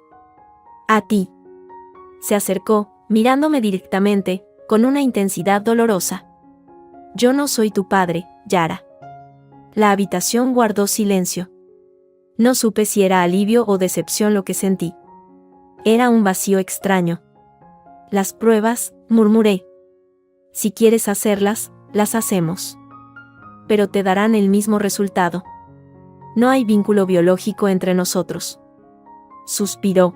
A ti. Se acercó, mirándome directamente, con una intensidad dolorosa. Yo no soy tu padre, Yara. La habitación guardó silencio. No supe si era alivio o decepción lo que sentí. Era un vacío extraño. Las pruebas, murmuré. Si quieres hacerlas, las hacemos. Pero te darán el mismo resultado. No hay vínculo biológico entre nosotros. Suspiró.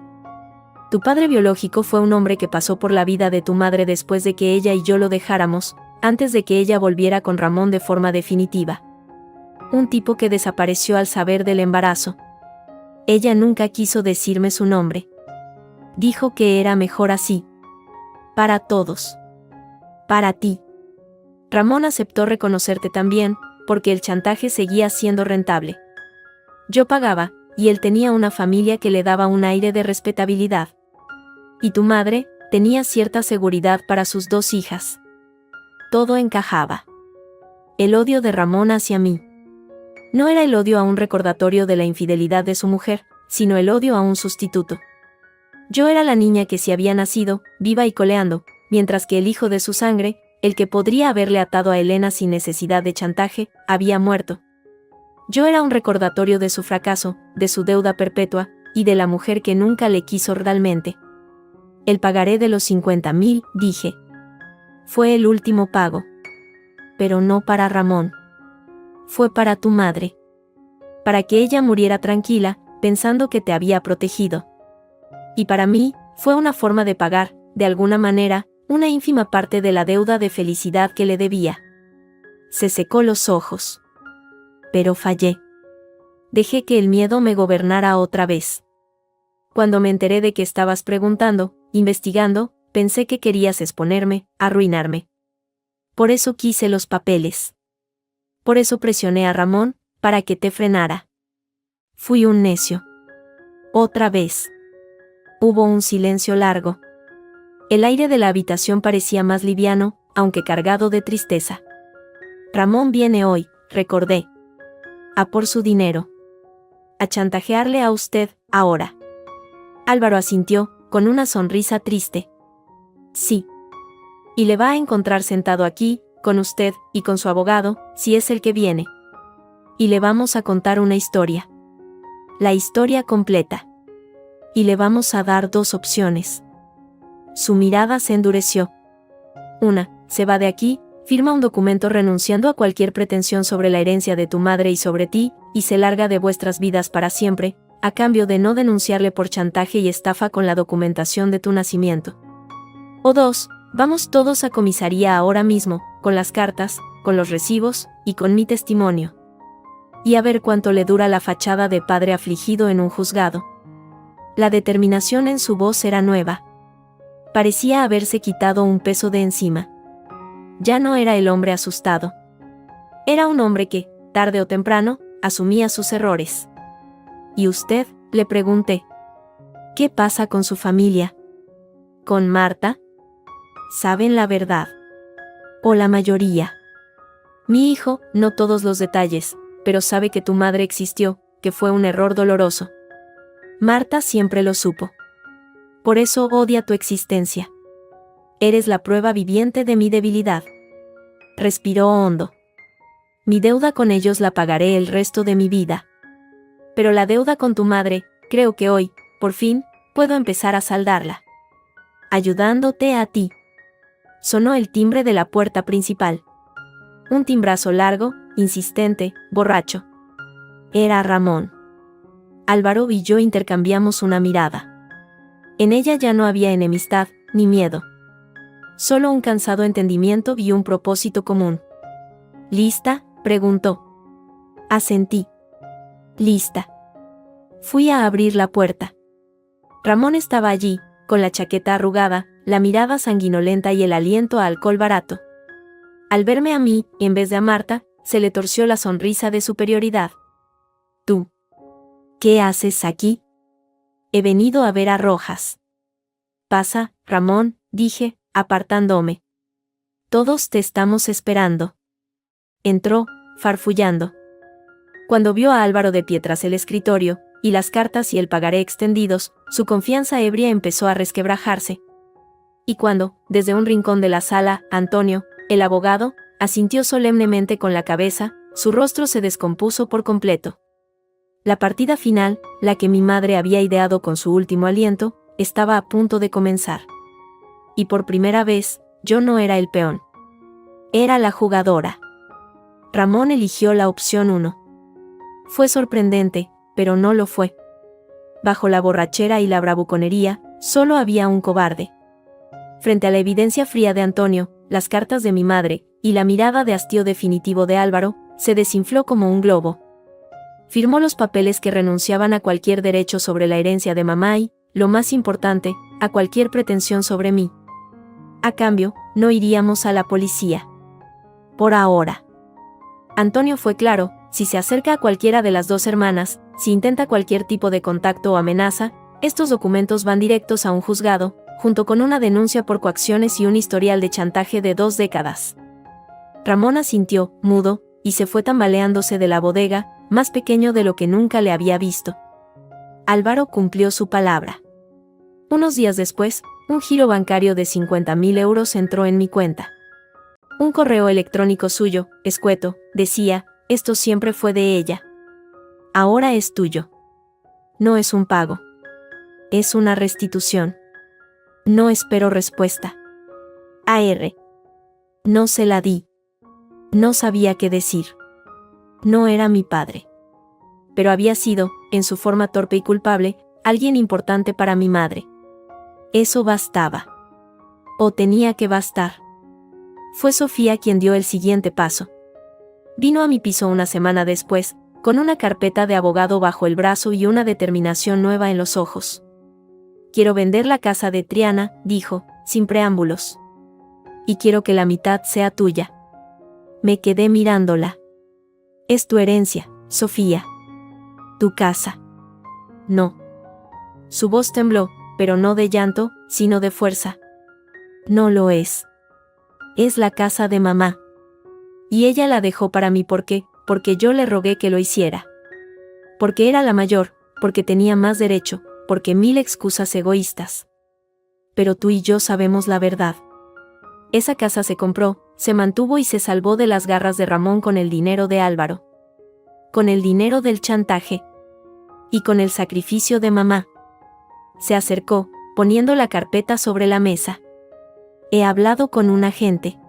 Tu padre biológico fue un hombre que pasó por la vida de tu madre después de que ella y yo lo dejáramos, antes de que ella volviera con Ramón de forma definitiva. Un tipo que desapareció al saber del embarazo. Ella nunca quiso decirme su nombre. Dijo que era mejor así. Para todos. Para ti. Ramón aceptó reconocerte también, porque el chantaje seguía siendo rentable. Yo pagaba, y él tenía una familia que le daba un aire de respetabilidad. Y tu madre tenía cierta seguridad para sus 2 hijas. Todo encajaba. El odio de Ramón hacia mí. No era el odio a un recordatorio de la infidelidad de su mujer, sino el odio a un sustituto. Yo era la niña que si había nacido, viva y coleando, mientras que el hijo de su sangre, el que podría haberle atado a Elena sin necesidad de chantaje, había muerto. Yo era un recordatorio de su fracaso, de su deuda perpetua, y de la mujer que nunca le quiso realmente. El pagaré de los 50,000, dije. Fue el último pago. Pero no para Ramón. Fue para tu madre. Para que ella muriera tranquila, pensando que te había protegido. Y para mí, fue una forma de pagar, de alguna manera, una ínfima parte de la deuda de felicidad que le debía. Se secó los ojos. Pero fallé. Dejé que el miedo me gobernara otra vez. Cuando me enteré de que estabas preguntando, investigando, pensé que querías exponerme, arruinarme. Por eso quise los papeles. Por eso presioné a Ramón, para que te frenara. Fui un necio. Otra vez. Hubo un silencio largo. El aire de la habitación parecía más liviano, aunque cargado de tristeza. Ramón viene hoy, recordé. a por su dinero. A chantajearle a usted, ahora. Álvaro asintió, con una sonrisa triste. Sí. Y le va a encontrar sentado aquí, con usted, y con su abogado, si es el que viene. Y le vamos a contar una historia. La historia completa. Y le vamos a dar 2 opciones. Su mirada se endureció. Una, se va de aquí, firma un documento renunciando a cualquier pretensión sobre la herencia de tu madre y sobre ti, y se larga de vuestras vidas para siempre, a cambio de no denunciarle por chantaje y estafa con la documentación de tu nacimiento. O 2, vamos todos a comisaría ahora mismo, con las cartas, con los recibos, y con mi testimonio. Y a ver cuánto le dura la fachada de padre afligido en un juzgado. La determinación en su voz era nueva. Parecía haberse quitado un peso de encima. Ya no era el hombre asustado. Era un hombre que, tarde o temprano, asumía sus errores. ¿Y usted?, le pregunté. ¿Qué pasa con su familia? ¿Con Marta? ¿Saben la verdad? ¿O la mayoría? Mi hijo, no todos los detalles, pero sabe que tu madre existió, que fue un error doloroso. Marta siempre lo supo. Por eso odia tu existencia. Eres la prueba viviente de mi debilidad. Respiró hondo. Mi deuda con ellos la pagaré el resto de mi vida. Pero la deuda con tu madre, creo que hoy, por fin, puedo empezar a saldarla. Ayudándote a ti. Sonó el timbre de la puerta principal. Un timbrazo largo, insistente, borracho. Era Ramón. Álvaro y yo intercambiamos una mirada. En ella ya no había enemistad, ni miedo. Solo un cansado entendimiento y un propósito común. ¿Lista?, preguntó. Asentí. Lista. Fui a abrir la puerta. Ramón estaba allí, con la chaqueta arrugada, la mirada sanguinolenta y el aliento a alcohol barato. Al verme a mí, en vez de a Marta, se le torció la sonrisa de superioridad. ¿Tú? ¿Qué haces aquí? He venido a ver a Rojas. Pasa, Ramón, dije, apartándome. Todos te estamos esperando. Entró, farfullando. Cuando vio a Álvaro de pie tras el escritorio, y las cartas y el pagaré extendidos, su confianza ebria empezó a resquebrajarse. Y cuando, desde un rincón de la sala, Antonio, el abogado, asintió solemnemente con la cabeza, su rostro se descompuso por completo. La partida final, la que mi madre había ideado con su último aliento, estaba a punto de comenzar. Y por primera vez, yo no era el peón. Era la jugadora. Ramón eligió la opción 1. Fue sorprendente, pero no lo fue. Bajo la borrachera y la bravuconería, solo había un cobarde. Frente a la evidencia fría de Antonio, las cartas de mi madre, y la mirada de hastío definitivo de Álvaro, se desinfló como un globo. Firmó los papeles que renunciaban a cualquier derecho sobre la herencia de mamá y, lo más importante, a cualquier pretensión sobre mí. A cambio, no iríamos a la policía. Por ahora. Antonio fue claro: si se acerca a cualquiera de las 2 hermanas, si intenta cualquier tipo de contacto o amenaza, estos documentos van directos a un juzgado, junto con una denuncia por coacciones y un historial de chantaje de 2 décadas. Ramón asintió, mudo, y se fue tambaleándose de la bodega, más pequeño de lo que nunca le había visto. Álvaro cumplió su palabra. Unos días después, un giro bancario de 50.000 euros entró en mi cuenta. Un correo electrónico suyo, escueto, decía: esto siempre fue de ella. Ahora es tuyo. No es un pago. Es una restitución. No espero respuesta. AR. No se la di. No sabía qué decir. No era mi padre. Pero había sido, en su forma torpe y culpable, alguien importante para mi madre. Eso bastaba. O tenía que bastar. Fue Sofía quien dio el siguiente paso. Vino a mi piso una semana después, con una carpeta de abogado bajo el brazo y una determinación nueva en los ojos. Quiero vender la casa de Triana, dijo, sin preámbulos. Y quiero que la mitad sea tuya. Me quedé mirándola. Es tu herencia, Sofía. Tu casa. No. Su voz tembló, pero no de llanto, sino de fuerza. No lo es. Es la casa de mamá. Y ella la dejó para mí porque, porque yo le rogué que lo hiciera. Porque era la mayor, porque tenía más derecho, porque 1000 excusas egoístas. Pero tú y yo sabemos la verdad. Esa casa se compró, se mantuvo y se salvó de las garras de Ramón con el dinero de Álvaro. Con el dinero del chantaje. Y con el sacrificio de mamá. Se acercó, poniendo la carpeta sobre la mesa. He hablado con un agente.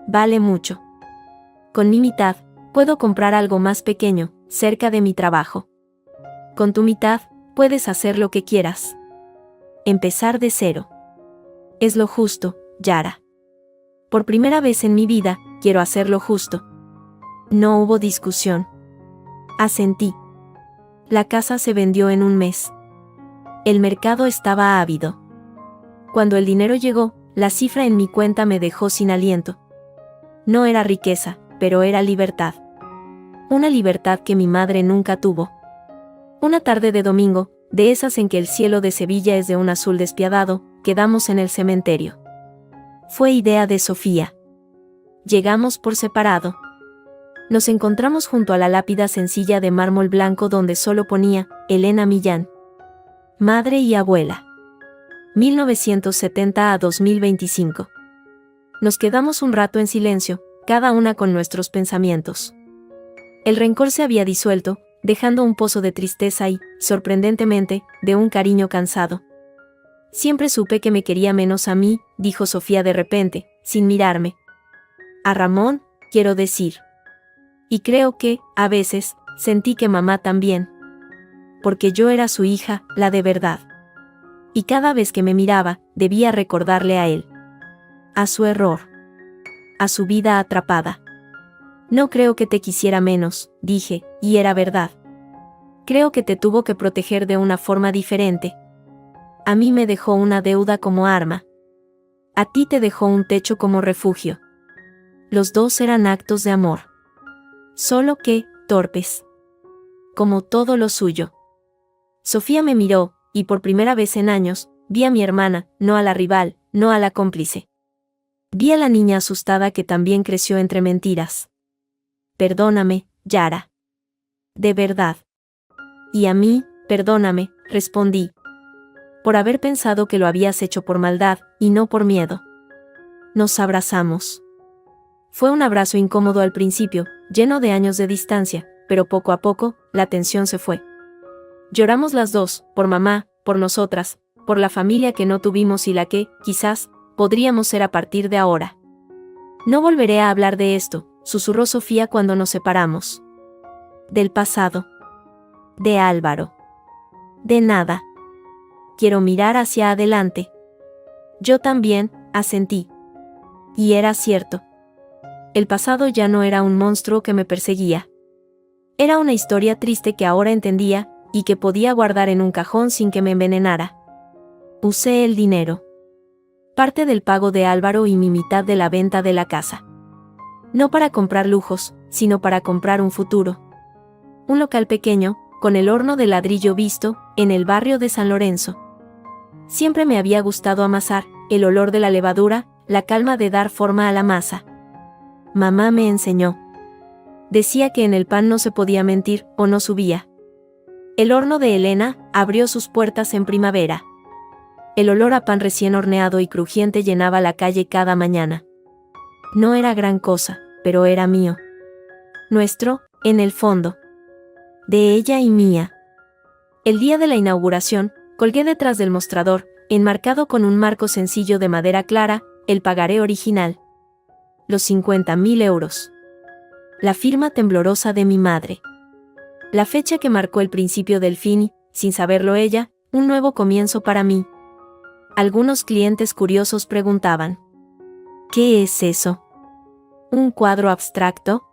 Vale mucho. Con mi mitad, puedo comprar algo más pequeño, cerca de mi trabajo. Con tu mitad, puedes hacer lo que quieras. Empezar de cero. Es lo justo, Yara. Por primera vez en mi vida, quiero hacer lo justo. No hubo discusión. Asentí. La casa se vendió en un mes. El mercado estaba ávido. Cuando el dinero llegó, la cifra en mi cuenta me dejó sin aliento. No era riqueza, pero era libertad. Una libertad que mi madre nunca tuvo. Una tarde de domingo, de esas en que el cielo de Sevilla es de un azul despiadado, quedamos en el cementerio. Fue idea de Sofía. Llegamos por separado. Nos encontramos junto a la lápida sencilla de mármol blanco donde solo ponía Elena Millán. Madre y abuela. 1970 a 2025. Nos quedamos un rato en silencio, cada una con nuestros pensamientos. El rencor se había disuelto, dejando un pozo de tristeza y, sorprendentemente, de un cariño cansado. Siempre supe que me quería menos a mí, dijo Sofía de repente, sin mirarme. A Ramón, quiero decir. Y creo que, a veces, sentí que mamá también. Porque yo era su hija, la de verdad. Y cada vez que me miraba, debía recordarle a él. A su error. A su vida atrapada. No creo que te quisiera menos, dije, y era verdad. Creo que te tuvo que proteger de una forma diferente. A mí me dejó una deuda como arma. A ti te dejó un techo como refugio. Los dos eran actos de amor. Solo que, torpes. Como todo lo suyo. Sofía me miró, y por primera vez en años, vi a mi hermana, no a la rival, no a la cómplice. Vi a la niña asustada que también creció entre mentiras. Perdóname, Yara. De verdad. Y a mí, perdóname, respondí. Por haber pensado que lo habías hecho por maldad, y no por miedo. Nos abrazamos. Fue un abrazo incómodo al principio, lleno de años de distancia, pero poco a poco, la tensión se fue. Lloramos las dos, por mamá, por nosotras, por la familia que no tuvimos y la que, quizás, podríamos ser a partir de ahora. No volveré a hablar de esto, susurró Sofía cuando nos separamos. Del pasado. De Álvaro. De nada. Quiero mirar hacia adelante. Yo también, asentí. Y era cierto. El pasado ya no era un monstruo que me perseguía. Era una historia triste que ahora entendía, y que podía guardar en un cajón sin que me envenenara. Usé el dinero. Parte del pago de Álvaro y mi mitad de la venta de la casa. No para comprar lujos, sino para comprar un futuro. Un local pequeño, con el horno de ladrillo visto, en el barrio de San Lorenzo. Siempre me había gustado amasar, el olor de la levadura, la calma de dar forma a la masa. Mamá me enseñó. Decía que en el pan no se podía mentir, o no subía. El horno de Elena abrió sus puertas en primavera. El olor a pan recién horneado y crujiente llenaba la calle cada mañana. No era gran cosa, pero era mío. Nuestro, en el fondo. De ella y mía. El día de la inauguración, colgué detrás del mostrador, enmarcado con un marco sencillo de madera clara, el pagaré original. Los 50.000 euros. La firma temblorosa de mi madre. La fecha que marcó el principio del fin y, sin saberlo ella, un nuevo comienzo para mí. Algunos clientes curiosos preguntaban: ¿qué es eso? ¿Un cuadro abstracto?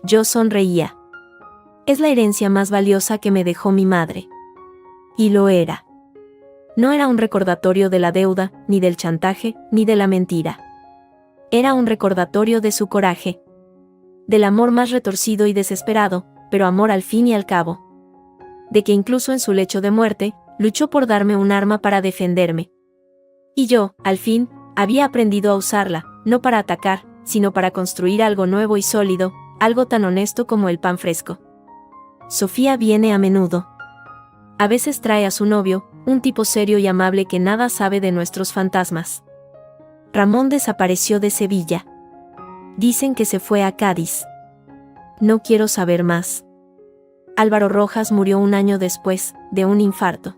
Yo sonreía. Es la herencia más valiosa que me dejó mi madre. Y lo era. No era un recordatorio de la deuda, ni del chantaje, ni de la mentira. Era un recordatorio de su coraje. Del amor más retorcido y desesperado, pero amor al fin y al cabo. De que incluso en su lecho de muerte, luchó por darme un arma para defenderme. Y yo, al fin, había aprendido a usarla, no para atacar, sino para construir algo nuevo y sólido, algo tan honesto como el pan fresco. Sofía viene a menudo. A veces trae a su novio, un tipo serio y amable que nada sabe de nuestros fantasmas. Ramón desapareció de Sevilla. Dicen que se fue a Cádiz. No quiero saber más. Álvaro Rojas murió un año después, de un infarto.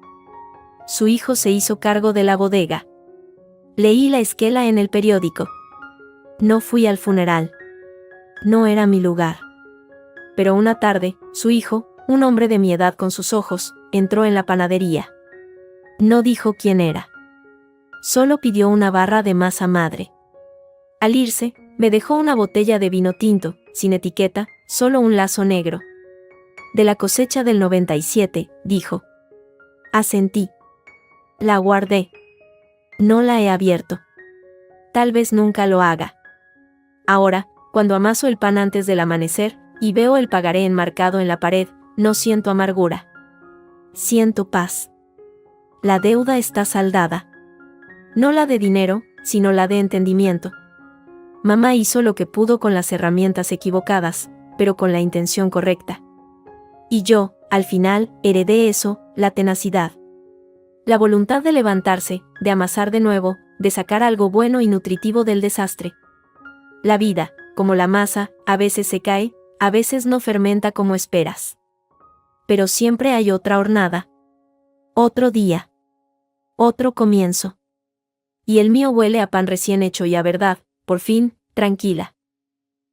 Su hijo se hizo cargo de la bodega. Leí la esquela en el periódico. No fui al funeral. No era mi lugar. Pero una tarde, su hijo, un hombre de mi edad con sus ojos, entró en la panadería. No dijo quién era. Solo pidió una barra de masa madre. Al irse, me dejó una botella de vino tinto, sin etiqueta, solo un lazo negro. De la cosecha del 97, dijo. Asentí. La guardé. No la he abierto. Tal vez nunca lo haga. Ahora, cuando amaso el pan antes del amanecer, y veo el pagaré enmarcado en la pared, no siento amargura. Siento paz. La deuda está saldada. No la de dinero, sino la de entendimiento. Mamá hizo lo que pudo con las herramientas equivocadas, pero con la intención correcta. Y yo, al final, heredé eso, la tenacidad. La voluntad de levantarse, de amasar de nuevo, de sacar algo bueno y nutritivo del desastre. La vida, como la masa, a veces se cae, a veces no fermenta como esperas. Pero siempre hay otra hornada. Otro día. Otro comienzo. Y el mío huele a pan recién hecho y a verdad, por fin, tranquila.